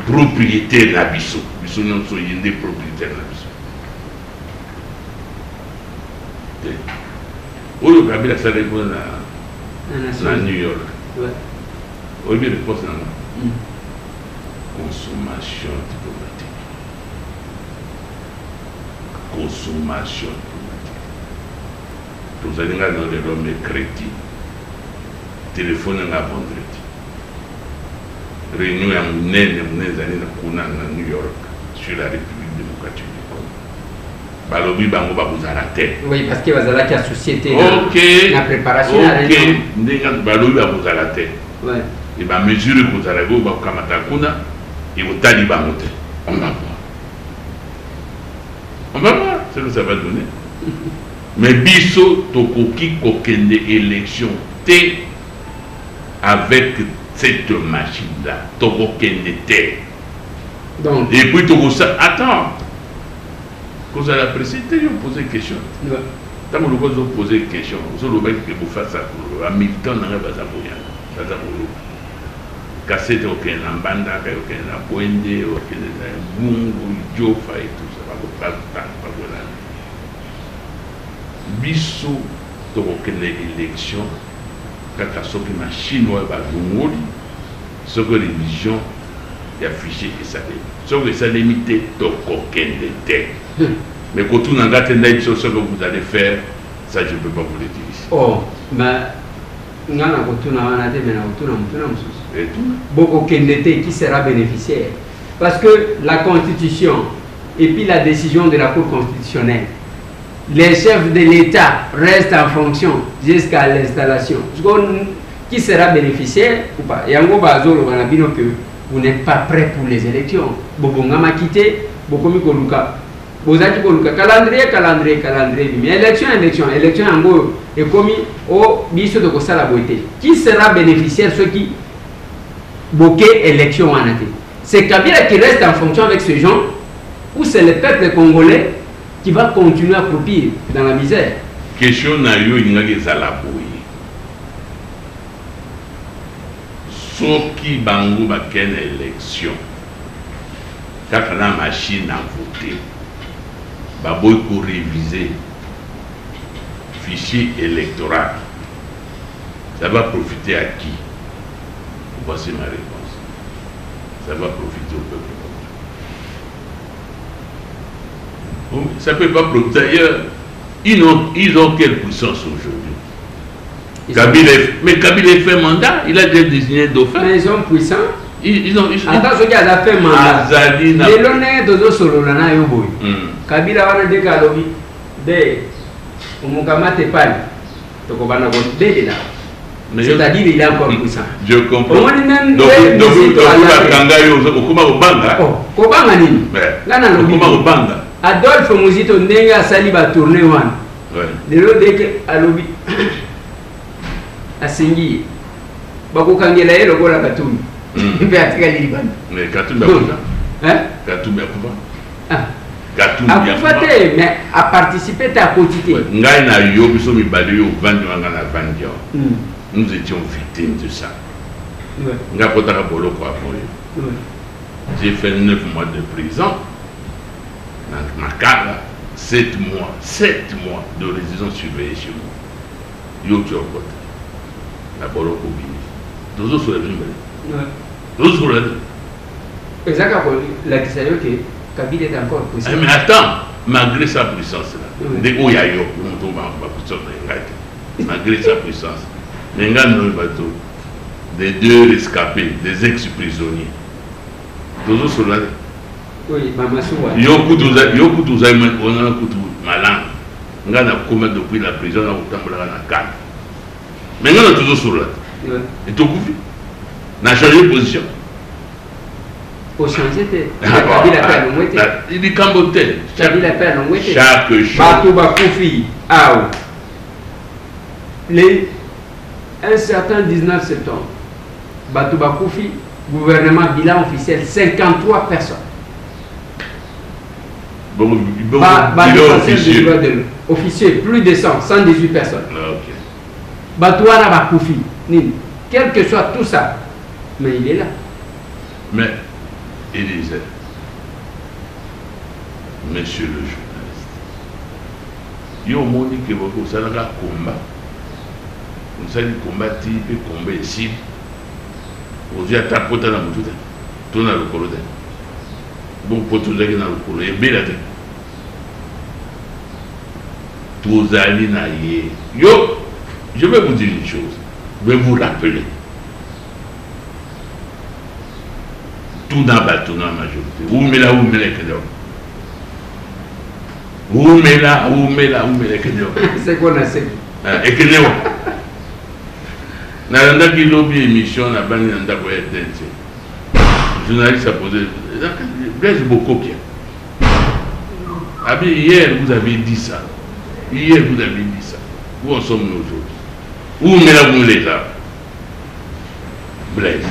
propriétaires de la Bissau. Bissau non sont des propriétaires de la Bissau. Où le Kabila s'est répondu à New York. Où il répond à consommation diplomatique. Consommation diplomatique. Vous allez dans les hommes crédits. Téléphone à vendredi. Réunion à New York sur la République démocratique du Congo. Balobi bango ba vous arrêter. Oui, parce que vous avez la société la préparation à la réunion. Ok, balobi ba vous arrêter. Ouais. Et ba mesure que vous allez ba kamata kuna et vous taliban monter. On va voir. On va voir ce que ça va donner. Mais biso tokoki kokende élection T avec cette machine-là, tokokende T. Donc, et puis tu ça, attends, quand vous allez apprécier, vous posez une question. Tant que vous posez une question, vous allez vous faire ça pour le Hamilton, vous allez vous faire ça pour le cassette, ok, l'ambanda, ok, la poende, ok, la bungu, jofa et tout ça, vous pas de temps, pas de temps. Biso, tokokende élection, quand soki machine ou ba dungoli soko religion ya affiché et ça soko ça limité to kokende te mais quand tout n'a pas ce que vous allez faire ça je peux pas vous le dire ici. Oh mais ngana kotuna wana te mena kotuna mutuna mususu et tout boko kende te qui sera bénéficiaire parce que la constitution et puis la décision de la Cour constitutionnelle. Les chefs de l'État restent en fonction jusqu'à l'installation. Qui sera bénéficiaire ou pas? Et en gros, que vous n'êtes pas prêt pour les élections. Vous avez quitté, vous avez calendrier. Mais élection, en gros, est commis au biso de la beauté. Qui sera bénéficiaire? Ceux qui bouquet élection en été. C'est Kabila qui reste en fonction avec ces gens, ou c'est le peuple congolais qui va continuer à croupir dans la misère? Question na yo ingaki zala boye. Soki bango ba ken élection. Kaka na machine à voter. Ba boy ko réviser fichier électoral. Ça va profiter à qui? Voici ma réponse. Ça va profiter au peuple. Ça ne peut pas profiter. D'ailleurs, ils ont quelle puissance aujourd'hui? Mais Kabila a fait mandat, il a déjà désigné dauphin. Mais ils sont puissants. Ils ont attends, ce qu'il a fait mandat. Les l'honneur de Sololana Yoboy. Kabila a dit qu'à l'objet de Mukamate Pan. Donc on va en avoir des là. C'est-à-dire il est encore puissant. Je comprends. Donc, Adolphe Muzito Nenga Saliba tourné one. De l'autre dès à l'objet à Sengi. Bako Kangela et le Gola Katoum. Mais Katoum mais à participer à quotidien. Nous étions victimes de ça. J'ai fait 9 mois de prison. Dans ma carte, 7 mois de résidence surveillée chez moi. Yo tu as côté. La Boloko Bini. Deux autres sur la vie. Deux sur la vie. Exactement. La question est que Kabila est encore puissant. Mais attends, malgré sa puissance là, des Oyayo, malgré sa puissance, les gars dans le bateau, des 2 rescapés, des ex-prisonniers. Deux autres sur la vie. Oui, Mamasoua. Yoku Touza, on a un coup de malin. On a commis depuis la prison, on a autant de la canne. Mais on a toujours sur la vie. Et tout coup, on a changé de position. Pour changer de. Il dit Camboté. Chaque chose. Batouba Koufi. Un certain 19 septembre, Batouba Koufi, gouvernement bilan officiel, 53 personnes. Officier, plus de 118 personnes. Batouana Bakoufi, quel que soit tout ça, mais il est là. Mais il disait, monsieur le journaliste, il y a un monde qui va faire un combat. Vous savez, combat type, combat ici. Vous avez tapé dans le monde, tout dans le corridor. Bon, pour tout le monde, dans le corridor, tous allez naïe. Yo, je vais vous dire une chose. Je vais vous rappeler. Tout dans la majorité. Où me la c'est qu'on a fait. Et que nous. Nalanda qui lobby émission na bani nanda ko etente. Journaliste a posé Blaise Bokokia. Ah bien hier vous avez dit ça. Hier vous avez dit ça. Où en sommes-nous aujourd'hui? Où mettons-nous les là? Blaise.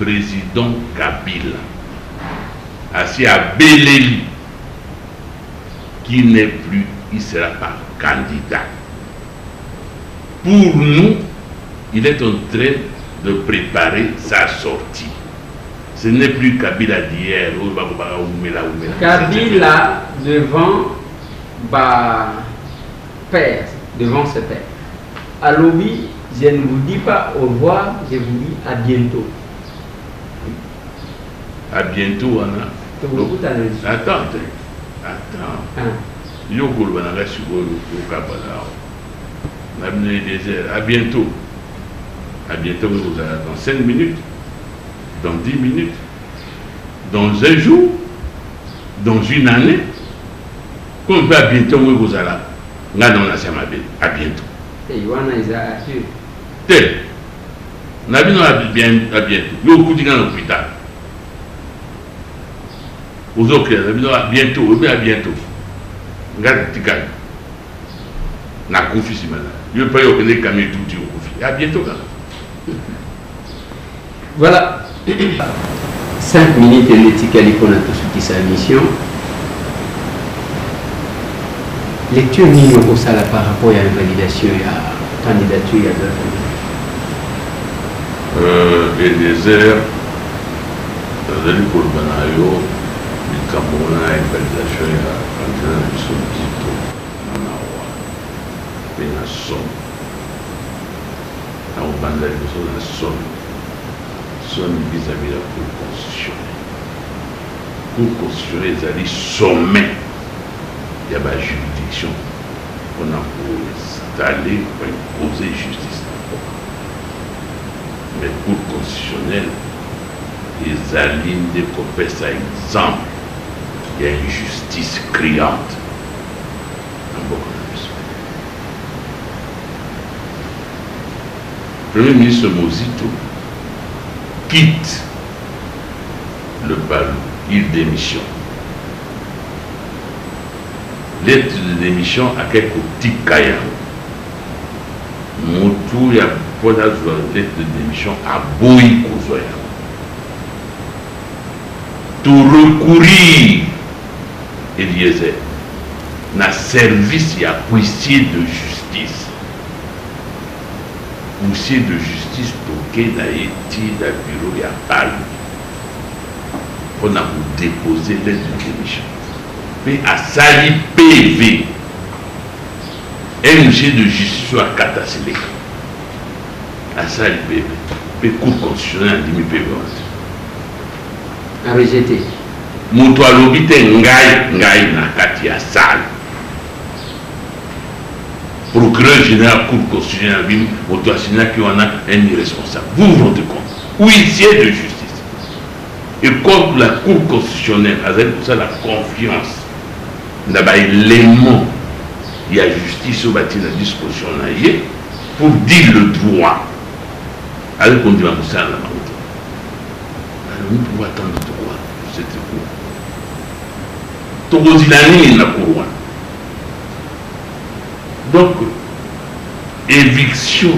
Président Kabila. Assis à Beléli. Qui n'est plus, il ne sera pas candidat. Pour nous, il est en train de préparer sa sortie. Ce n'est plus Kabila d'hier. Kabila devant père, devant ses pères. À l'objet, je ne vous dis pas au revoir, je vous dis à bientôt. À bientôt, Anna. Attends. À bientôt. À bientôt, dans 5 minutes, dans 10 minutes, dans 1 jour, dans une année, qu'on peut à bientôt, vous allez là, on a à bientôt. Et Yohana is Arthur. Tel, on a bien à bientôt. Nous, au coup dans l'hôpital. Aux autres, on a bientôt, on a bientôt. Regarde, tu gagnes. On a confié si maintenant. Je ne peux pas y avoir des camions tout au confié. À bientôt, quand même. Voilà. 5 minutes et l'éthique à l'école à tout ce qui est sa mission. Lecture ni au sala par rapport à la validation et à la candidature à d'autres. Et les airs, dans le Corbanayo, le Cameroun a une validation et la candidature de son titre, Manawa, et la somme. La Obanda de la somme. Somme vis-à-vis de la Cour constitutionnelle. La Cour constitutionnelle, ils allaient sommet. Il y a une juridiction. On a pour installer, pour imposer justice. Mais la Cour constitutionnelle, ils alignent des copains, ça exemple. Il y a une justice criante. Le Premier ministre Mozito quitte le ballon, il démissionne. Lettre de démission à quelques petits caïens. Moutou, il y a pas de lettre de démission à Boï Kouzoya. Tout recourir, Eliezer, na service et à huissier de justice. Huissier de justice toqué na éti na bureau et à Paris. On a déposé lettre de démission. Mais à Sali PV, un huissier de justice à Katassile. À Sali PV, le Cour constitutionnelle a dit PV. A rejeté. Moutou a l'obité ngai na kati à Sali. Procureur général Cour constitutionnelle a dit Moutou a signé qu'il y en a un irresponsable. Vous vous rendez compte? Huissier de justice. Et comme la Cour constitutionnelle a pour ça la confiance. D'abord, l'élément, il y a justice au bâti la discussion pour dire le droit. Alors qu'on dit à Moussa, alors nous pouvons attendre de quoi? C'était quoi? Togo Zilani n'a pas. Donc, éviction,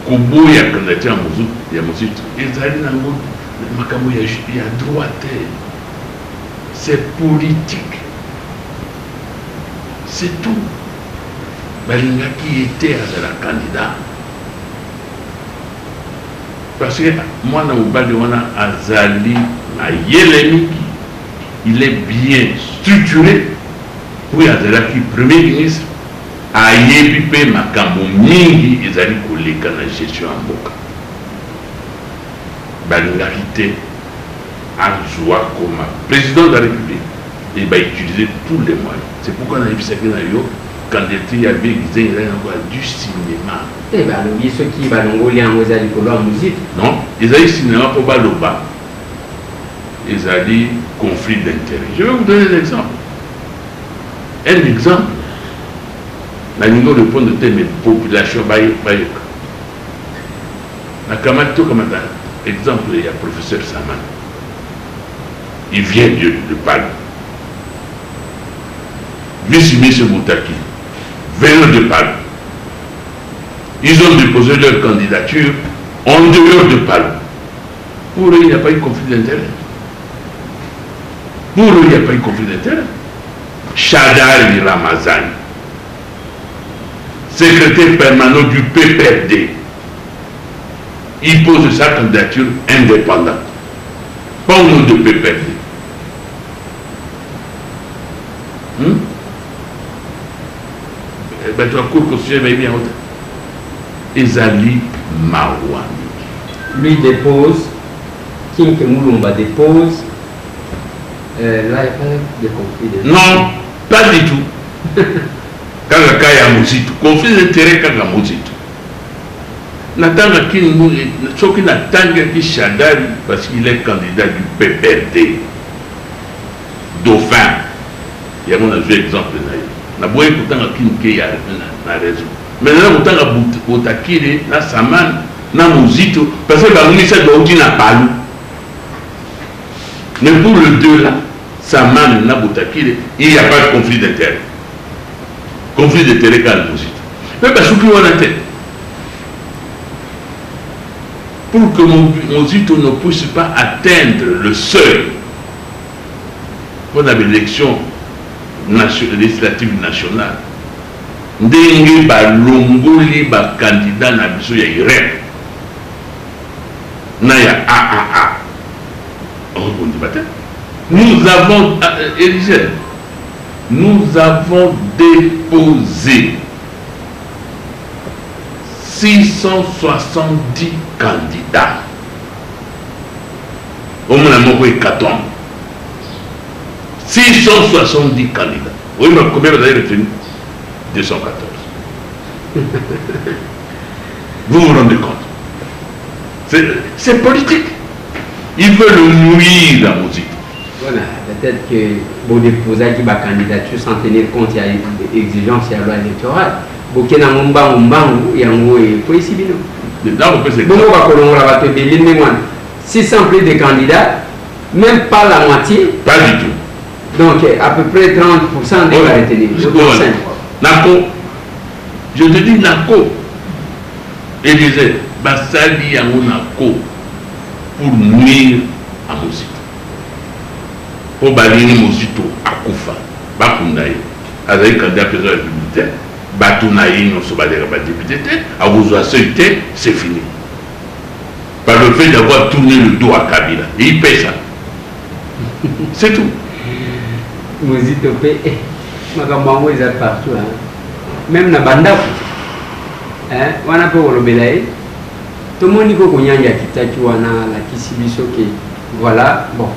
Kobo y a candidature à Moussou, il y a Moussou, il y a droit, c'est politique. C'est tout. Balinga qui était à la candidat. Parce que moi, Azali, il est bien structuré pour Azala qui premier ministre. A Yépipe Makambo Mingi, ils allaient coller dans la gestion en Boka. Balinga qui était à joie comme président de la République. Il va utiliser tous les moyens. C'est pourquoi on a vu ça quand il y avait du cinéma. Eh bien, ceux qui vont en non, ils allaient cinéma pour Baloba. Ils allaient conflit d'intérêts. Je vais vous donner un exemple. Un exemple. La niveau de point de thème de population Bayoka. La Kamato Kamata, exemple, il y a le professeur Saman. Il vient de Paris. Vice-ministre Moutaki, venant de Paris. Ils ont déposé leur candidature en dehors de Paris. Pour eux, il n'y a pas eu conflit d'intérêt. Pour eux, il n'y a pas eu conflit d'intérêt. Chadari Ramazani, secrétaire permanent du PPRD, il pose sa candidature indépendante. Pas au nom de PPRD. La Cour constitutionnelle va bien haute. Ezali Mawani. Lui dépose, King Moulumba dépose. Là, il n'y a pas de conflit. Non, pas du tout. Quand il y a Mouzito, conflit d'intérêt quand il y a Mouzito. Natanga qui n'attend qui Chadari parce qu'il est candidat du PPRD. dauphin. Il y a un exemple. Na boye pourtant qui y a na raison. Mais là pourtant la botakile na saman na muzito parce que ba munisa doki na palu. Mais pour le deux là, saman na botakile, il n'y a pas de conflit d'intérêt. Conflit d'intérêt quand le muzito. Mais parce que on a tête. Pour que muzito ne puisse pas atteindre le seuil pour l'élection législative nationale, ndenge balongoli ba candidat na biso ya IREP na ya AAA. Nous avons Élisée, nous avons déposé 670 candidats. Au moins la mort est 14. 670 candidats. Oui, mais combien vous avez retenu? 214. Vous vous rendez compte? C'est politique. Ils veulent nuire la musique. Voilà, peut-être que vous déposez qui va candidature sans tenir compte de l'exigence de la loi électorale. Vous avez un peu de 600 plus de candidats, même pas la moitié. Pas du tout. Donc à peu près 30% de la retenue. Je te dis Nako. Et disait, Basali Yango Nako pour nuire à Mosito. Pour baliner Mosito à Koufa. Bakundaï. Avec un candidat président républicain. Batounaï, non, ce pas des députés. À vous accepter, c'est fini. Par le fait d'avoir tourné le dos à Kabila. Et il paie ça. C'est tout. Mosito paie. Makambango, ils sont partout. Même dans Banda. On a peu au Belaï. Tout le monde dit qu'il y a la Kisibiso qui voilà, bon,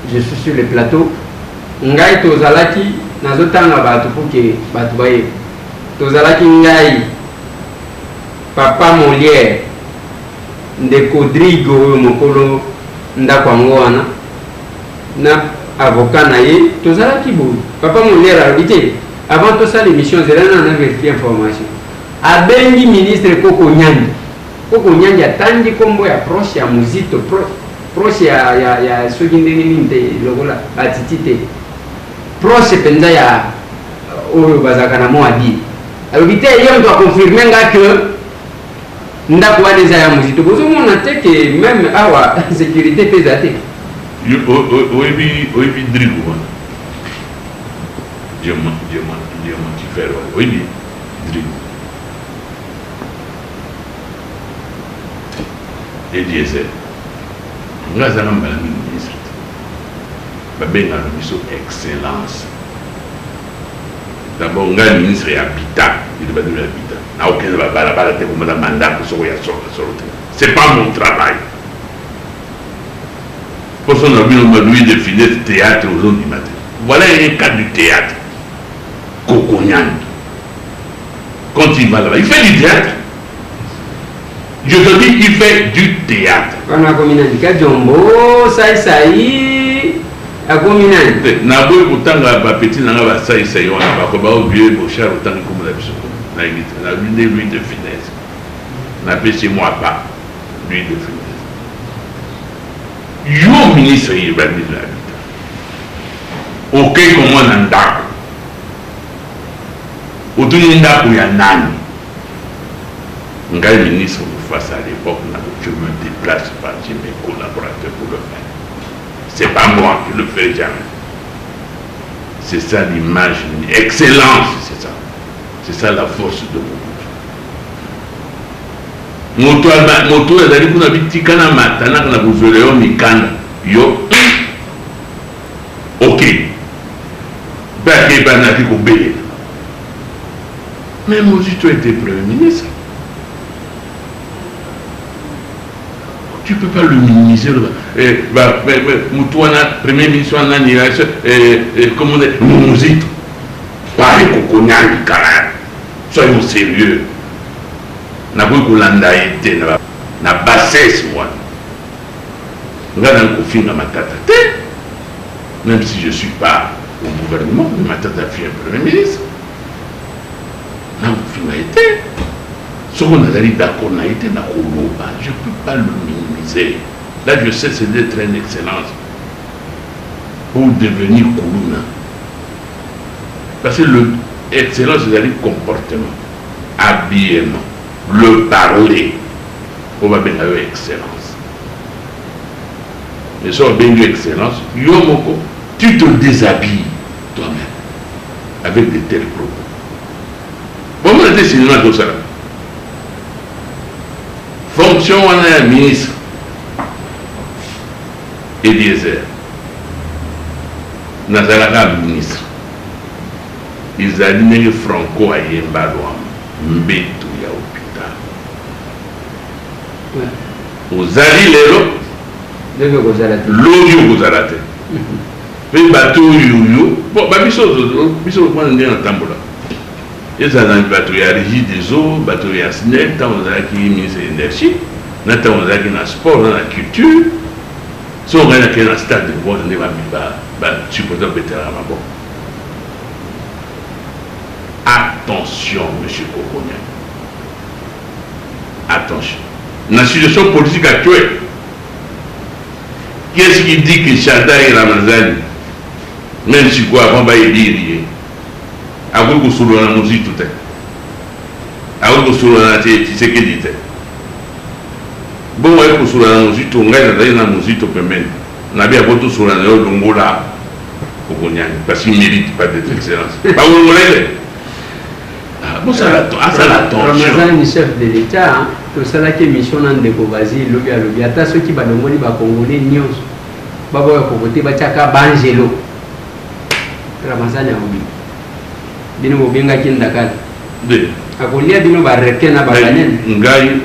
je suis sur le plateau. Ngai Tozalaki, Nazotanga Batupuke, Batubaye. Tozalaki Ngai, Papa Molière, Ndekodrigo Mokolo, Ndakwangoana, na avocat naïe, Tozalaki Bou. Papa Molière a dit, avant tout ça, l'émission Zélana a vérifié l'information. A Bengi ministre Koko Nyandi. Koko Nyandi a tangi kombo ya proche ya Muzito, proche ya Sogindeni Ninte, Logola, Atitite. Proche penza ya Oyo Bazakana Moadi. Alors, il doit confirmer que ndako wana ya Muzito. Bozo mona te que même awa sécurité pesate. Oyebi Drigo wana. Diamant tu fais oyebi Drigo. Et diesel. Nous avons un ministre. Nous avons excellence. D'abord, nous avons un ministre habitat. Il doit devenir habitat. N'a aucun mandat pour ce c'est pas mon travail. Pour ça, on a vu lui définir le théâtre aux zones du matin. Voilà un cas du théâtre. Kokonian. Quand il va là-bas, il fait du théâtre. Je te dis, il fait du théâtre. On a communal du Jombo, Saïsaï, à communal. N'a pas eu autant de petit, n'a pas Saïsaï, on n'a pas oublié, Bochar, autant comme la biche. N'a eu l'huile de finesse. N'a pas chez moi pas l'huile de finesse. Yo ministre, il va dire l'habitat. Ok, comme on en a. Autour d'un dako, il y a un âne. Ngai ministre face à l'époque, je me déplace par mes collaborateurs pour le faire. C'est pas moi qui le fais jamais. C'est ça l'image, l'excellence, c'est ça. C'est ça la force de mon moto. Moto, elle a dit qu'on a dit Tikana Matana, qu'on a besoin de Mikana. Yo. Ok. Mais Mozito était Premier ministre. Tu ne peux pas le minimiser. Moutouana, Premier ministre, comment on dit, Mozito. Pas les coconiens, soyons sérieux. N'a pas eu l'anda été, n'a bassesse, moi. N'a pas eu ma tata. même si je ne suis pas au gouvernement, mais ma tante a fait un premier ministre. Là, mon film a été. Ce qu'on a dit d'accord, n'a été d'accord. Je ne peux pas le minimiser. Là, je sais c'est d'être une excellence pour devenir Koulouna. Parce que l'excellence, c'est le comportement, habillement, le parler. On va bien avoir excellence. Mais si on a bien eu excellence, tu te déshabilles toi-même avec de tels propos. Bon, on a été cinéma tout ça. Fonction, on a un ministre. Eliezer. Nazalaka ministre. Ils allaient Franco à Yembalouam. Mbetou ya hôpital. Aux alliés les l'audio vous arrêtez. Mais bateau yo bon babiso quoi on est en tambola. Ils ont un bateau ya régie des eaux, bateau ya SNEL, tant on a qui ministre de l'énergie, tant on a qui dans sport, dans la culture. Si on regarde dans le stade de voix, on est supposé péter à ma boîte. Attention, M. Kokonia. Attention. Dans la situation politique actuelle, qui est-ce qui dit que Chada et Ramazani, même si quoi, avant, il est lié. Avant que vous la musique tout est. Avant que vous la musique, tu sais ce qu'il dit. Bon, vous sur la musique, tout le monde est dans la musique, tout le monde. On a bien voté sur la musique, parce qu'il ne mérite pas d'être excellence. Pas où vous l'avez. Bon, ça l'attention. Ramazani, chef de l'État, tout ça là qui est mission dans le Kovazi, lobby, à ceux qui va demander les Congolais, Nyons, Baba Kokote, Bachaka, Bangelo. Ramazani a oublié. Bino Mobenga qui est Dakar. A Kolia, Bino Barekena, Baganen. Ngaï,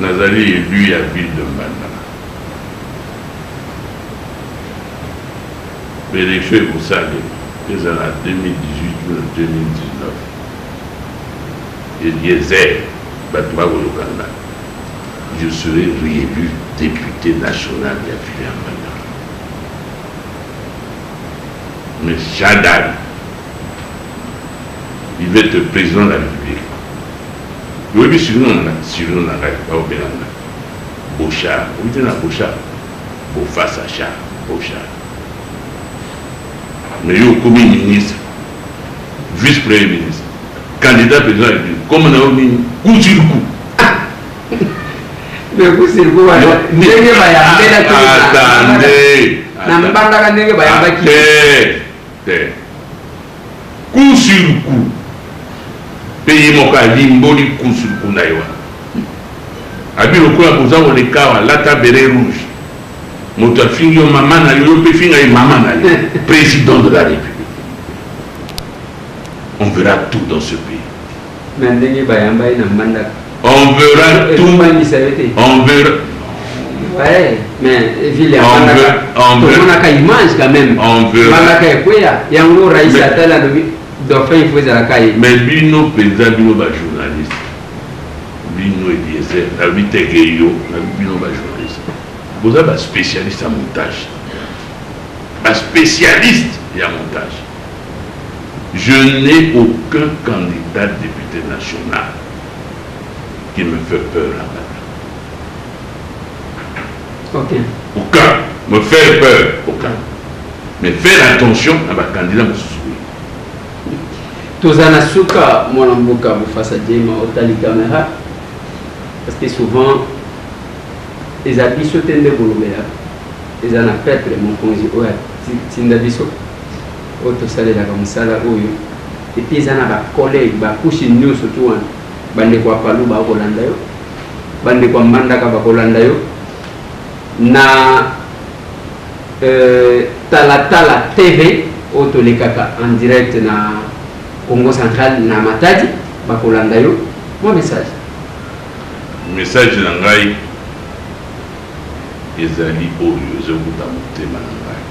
Nazali élu à ville de Mbanda. L'élection est pour ça, les années 2018 ou 2019. Eliezer Batouba Golokanda, je serai réélu député national de la filière Mbanda. Mais Chadal, il va être président de la République. Oui, mais sur nous, on a pas au Bélanda. Beauchard, oui, tu as Beauchard. Beauface à Char, Beauchard. Mais il y a comme ministre, vice-premier ministre, candidat président de la République, comme on a mis coup sur le coup. Le coup sur le coup, attendez. Coup sur le coup. Pays moka limboli coup sur le coup naïwa. Abi le coup à poser au décor, la tabérée rouge. Moto fingi maman na yo pe finga maman na yo. Président de la République. On verra tout dans ce pays. On verra tout. On verra. Ouais, mais on verra image quand même. On verra. Mais Bino président, Bino journaliste. Bino Eliezer, Bino journaliste. Vous avez un spécialiste en montage. Un spécialiste en montage. Je n'ai aucun candidat député national qui me fait peur là-bas. Okay. Aucun. Me faire peur. Aucun. Mais faire attention à ma candidat Moussousoui. Tozana Souka, mon amboka, vous face à Djema, Otali Caméra. Parce que souvent, les habits sont tendus pour le meilleur. Les en a fait, mon congé, Tindabiso, Otosale, la Gamsala, Oyo. Et puis, ils en ont des collègues, des couches news surtout, Bande kwa Palu, Bakolandayo, Bande kwa Mandaka, Bakolandayo. Na Talatala TV Otolekaka en direct na Congo Central na Matadi Bakolanda yo mon message na ngai ezali oyo ezokuta motema na ngai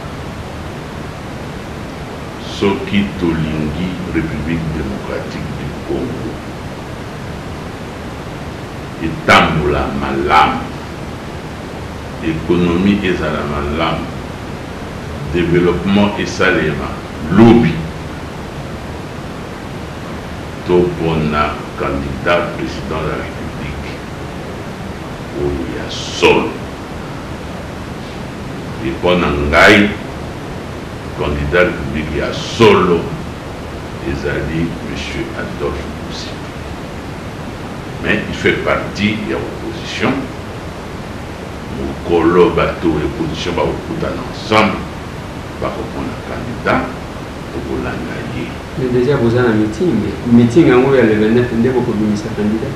soki tolingi République démocratique du Congo etambola malamu économie et la développement et salema lobby to pona candidat président de la République où il y a solo et pona ngai candidat République il y a solo ezali monsieur Adolphe Mouzitou, mais il fait partie de l'opposition. Mokolo bateau l'opposition va ensemble par rapport à candidat pour l'engager. Mais déjà vous avez un meeting en haut il y a le 29 de votre candidat.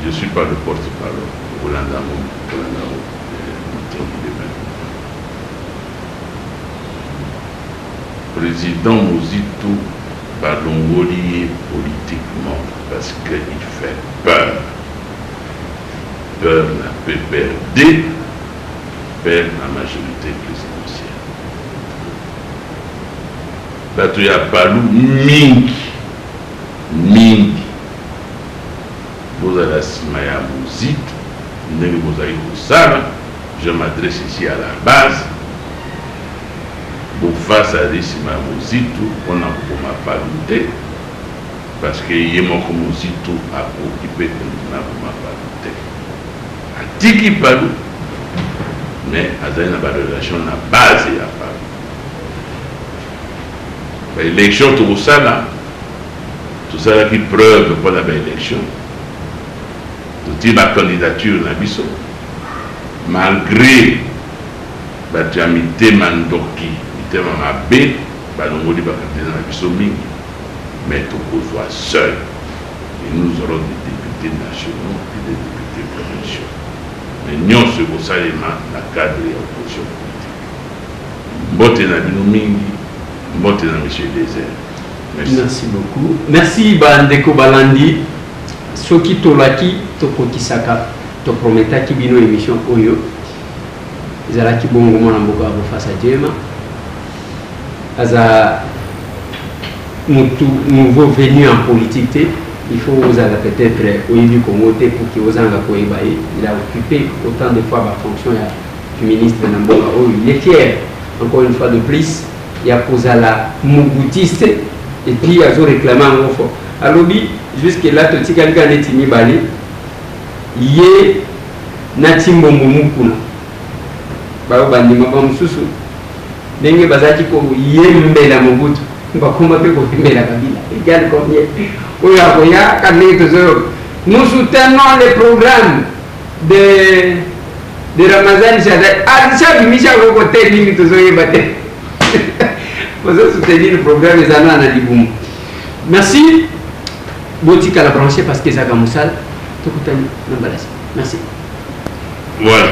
Je ne suis pas le porte-parole pour l'engager meeting de 29. Président Mouzitou va l'ongolier politiquement parce qu'il fait peur. Peur n'a pas perdu, peur la majorité présidentielle. Bato ya palu mingi. Vous avez la Simaya Mouzitou, je m'adresse ici à la base. Pour face à des Simaya Mouzitou, on a pour ma paluté, parce que Yemoko Mouzitou a occupé pour ma paluté. Tiki Palou, mais il y a une relation à base à Palou. L'élection, tout ça qui preuve pour l'élection. Tout ma candidature dans Bissau. Malgré la diamité Mandoki, il était ma B, on dit dans Bissau, mais tout soit seul. Et nous aurons des députés nationaux et des députés provinciaux. Mais nous sommes au Salema, la cadre de l'opposition politique. Mbote na Binomingi, mbote na Monsieur Désert. Merci beaucoup. Merci Bandeko Balandi. Soki Tolaki, Tokokisaka, Toprometaki Bino émission Oyo. Zalaki Bongo Mboka face à Djema. Aza nouveau venu en politique. Il faut vous aller peut-être au niveau Congoté pour que vous ayez il a occupé autant de fois la fonction du ministre Namboka. Il est fier, encore une fois de plus. Il y a posé la Mougutiste et puis il a réclamé un mot fort. Alors, jusque là, tout ce qui est Netini Bali, il y a Natimbo Moumoukouna. Bandi Mabamsusu. Nengue Bazati ko yembe la Mobutu. Bakuma pe ko yembe la Kabila. Regarde combien. Nous soutenons les programmes de Ramazan Chadai. Ah, Michel Roboté, limite aux oeufs. Vous soutenir le programme des années à Liboum. Merci. Boutique à la brancher parce que ça a Moussal. Merci. Voilà.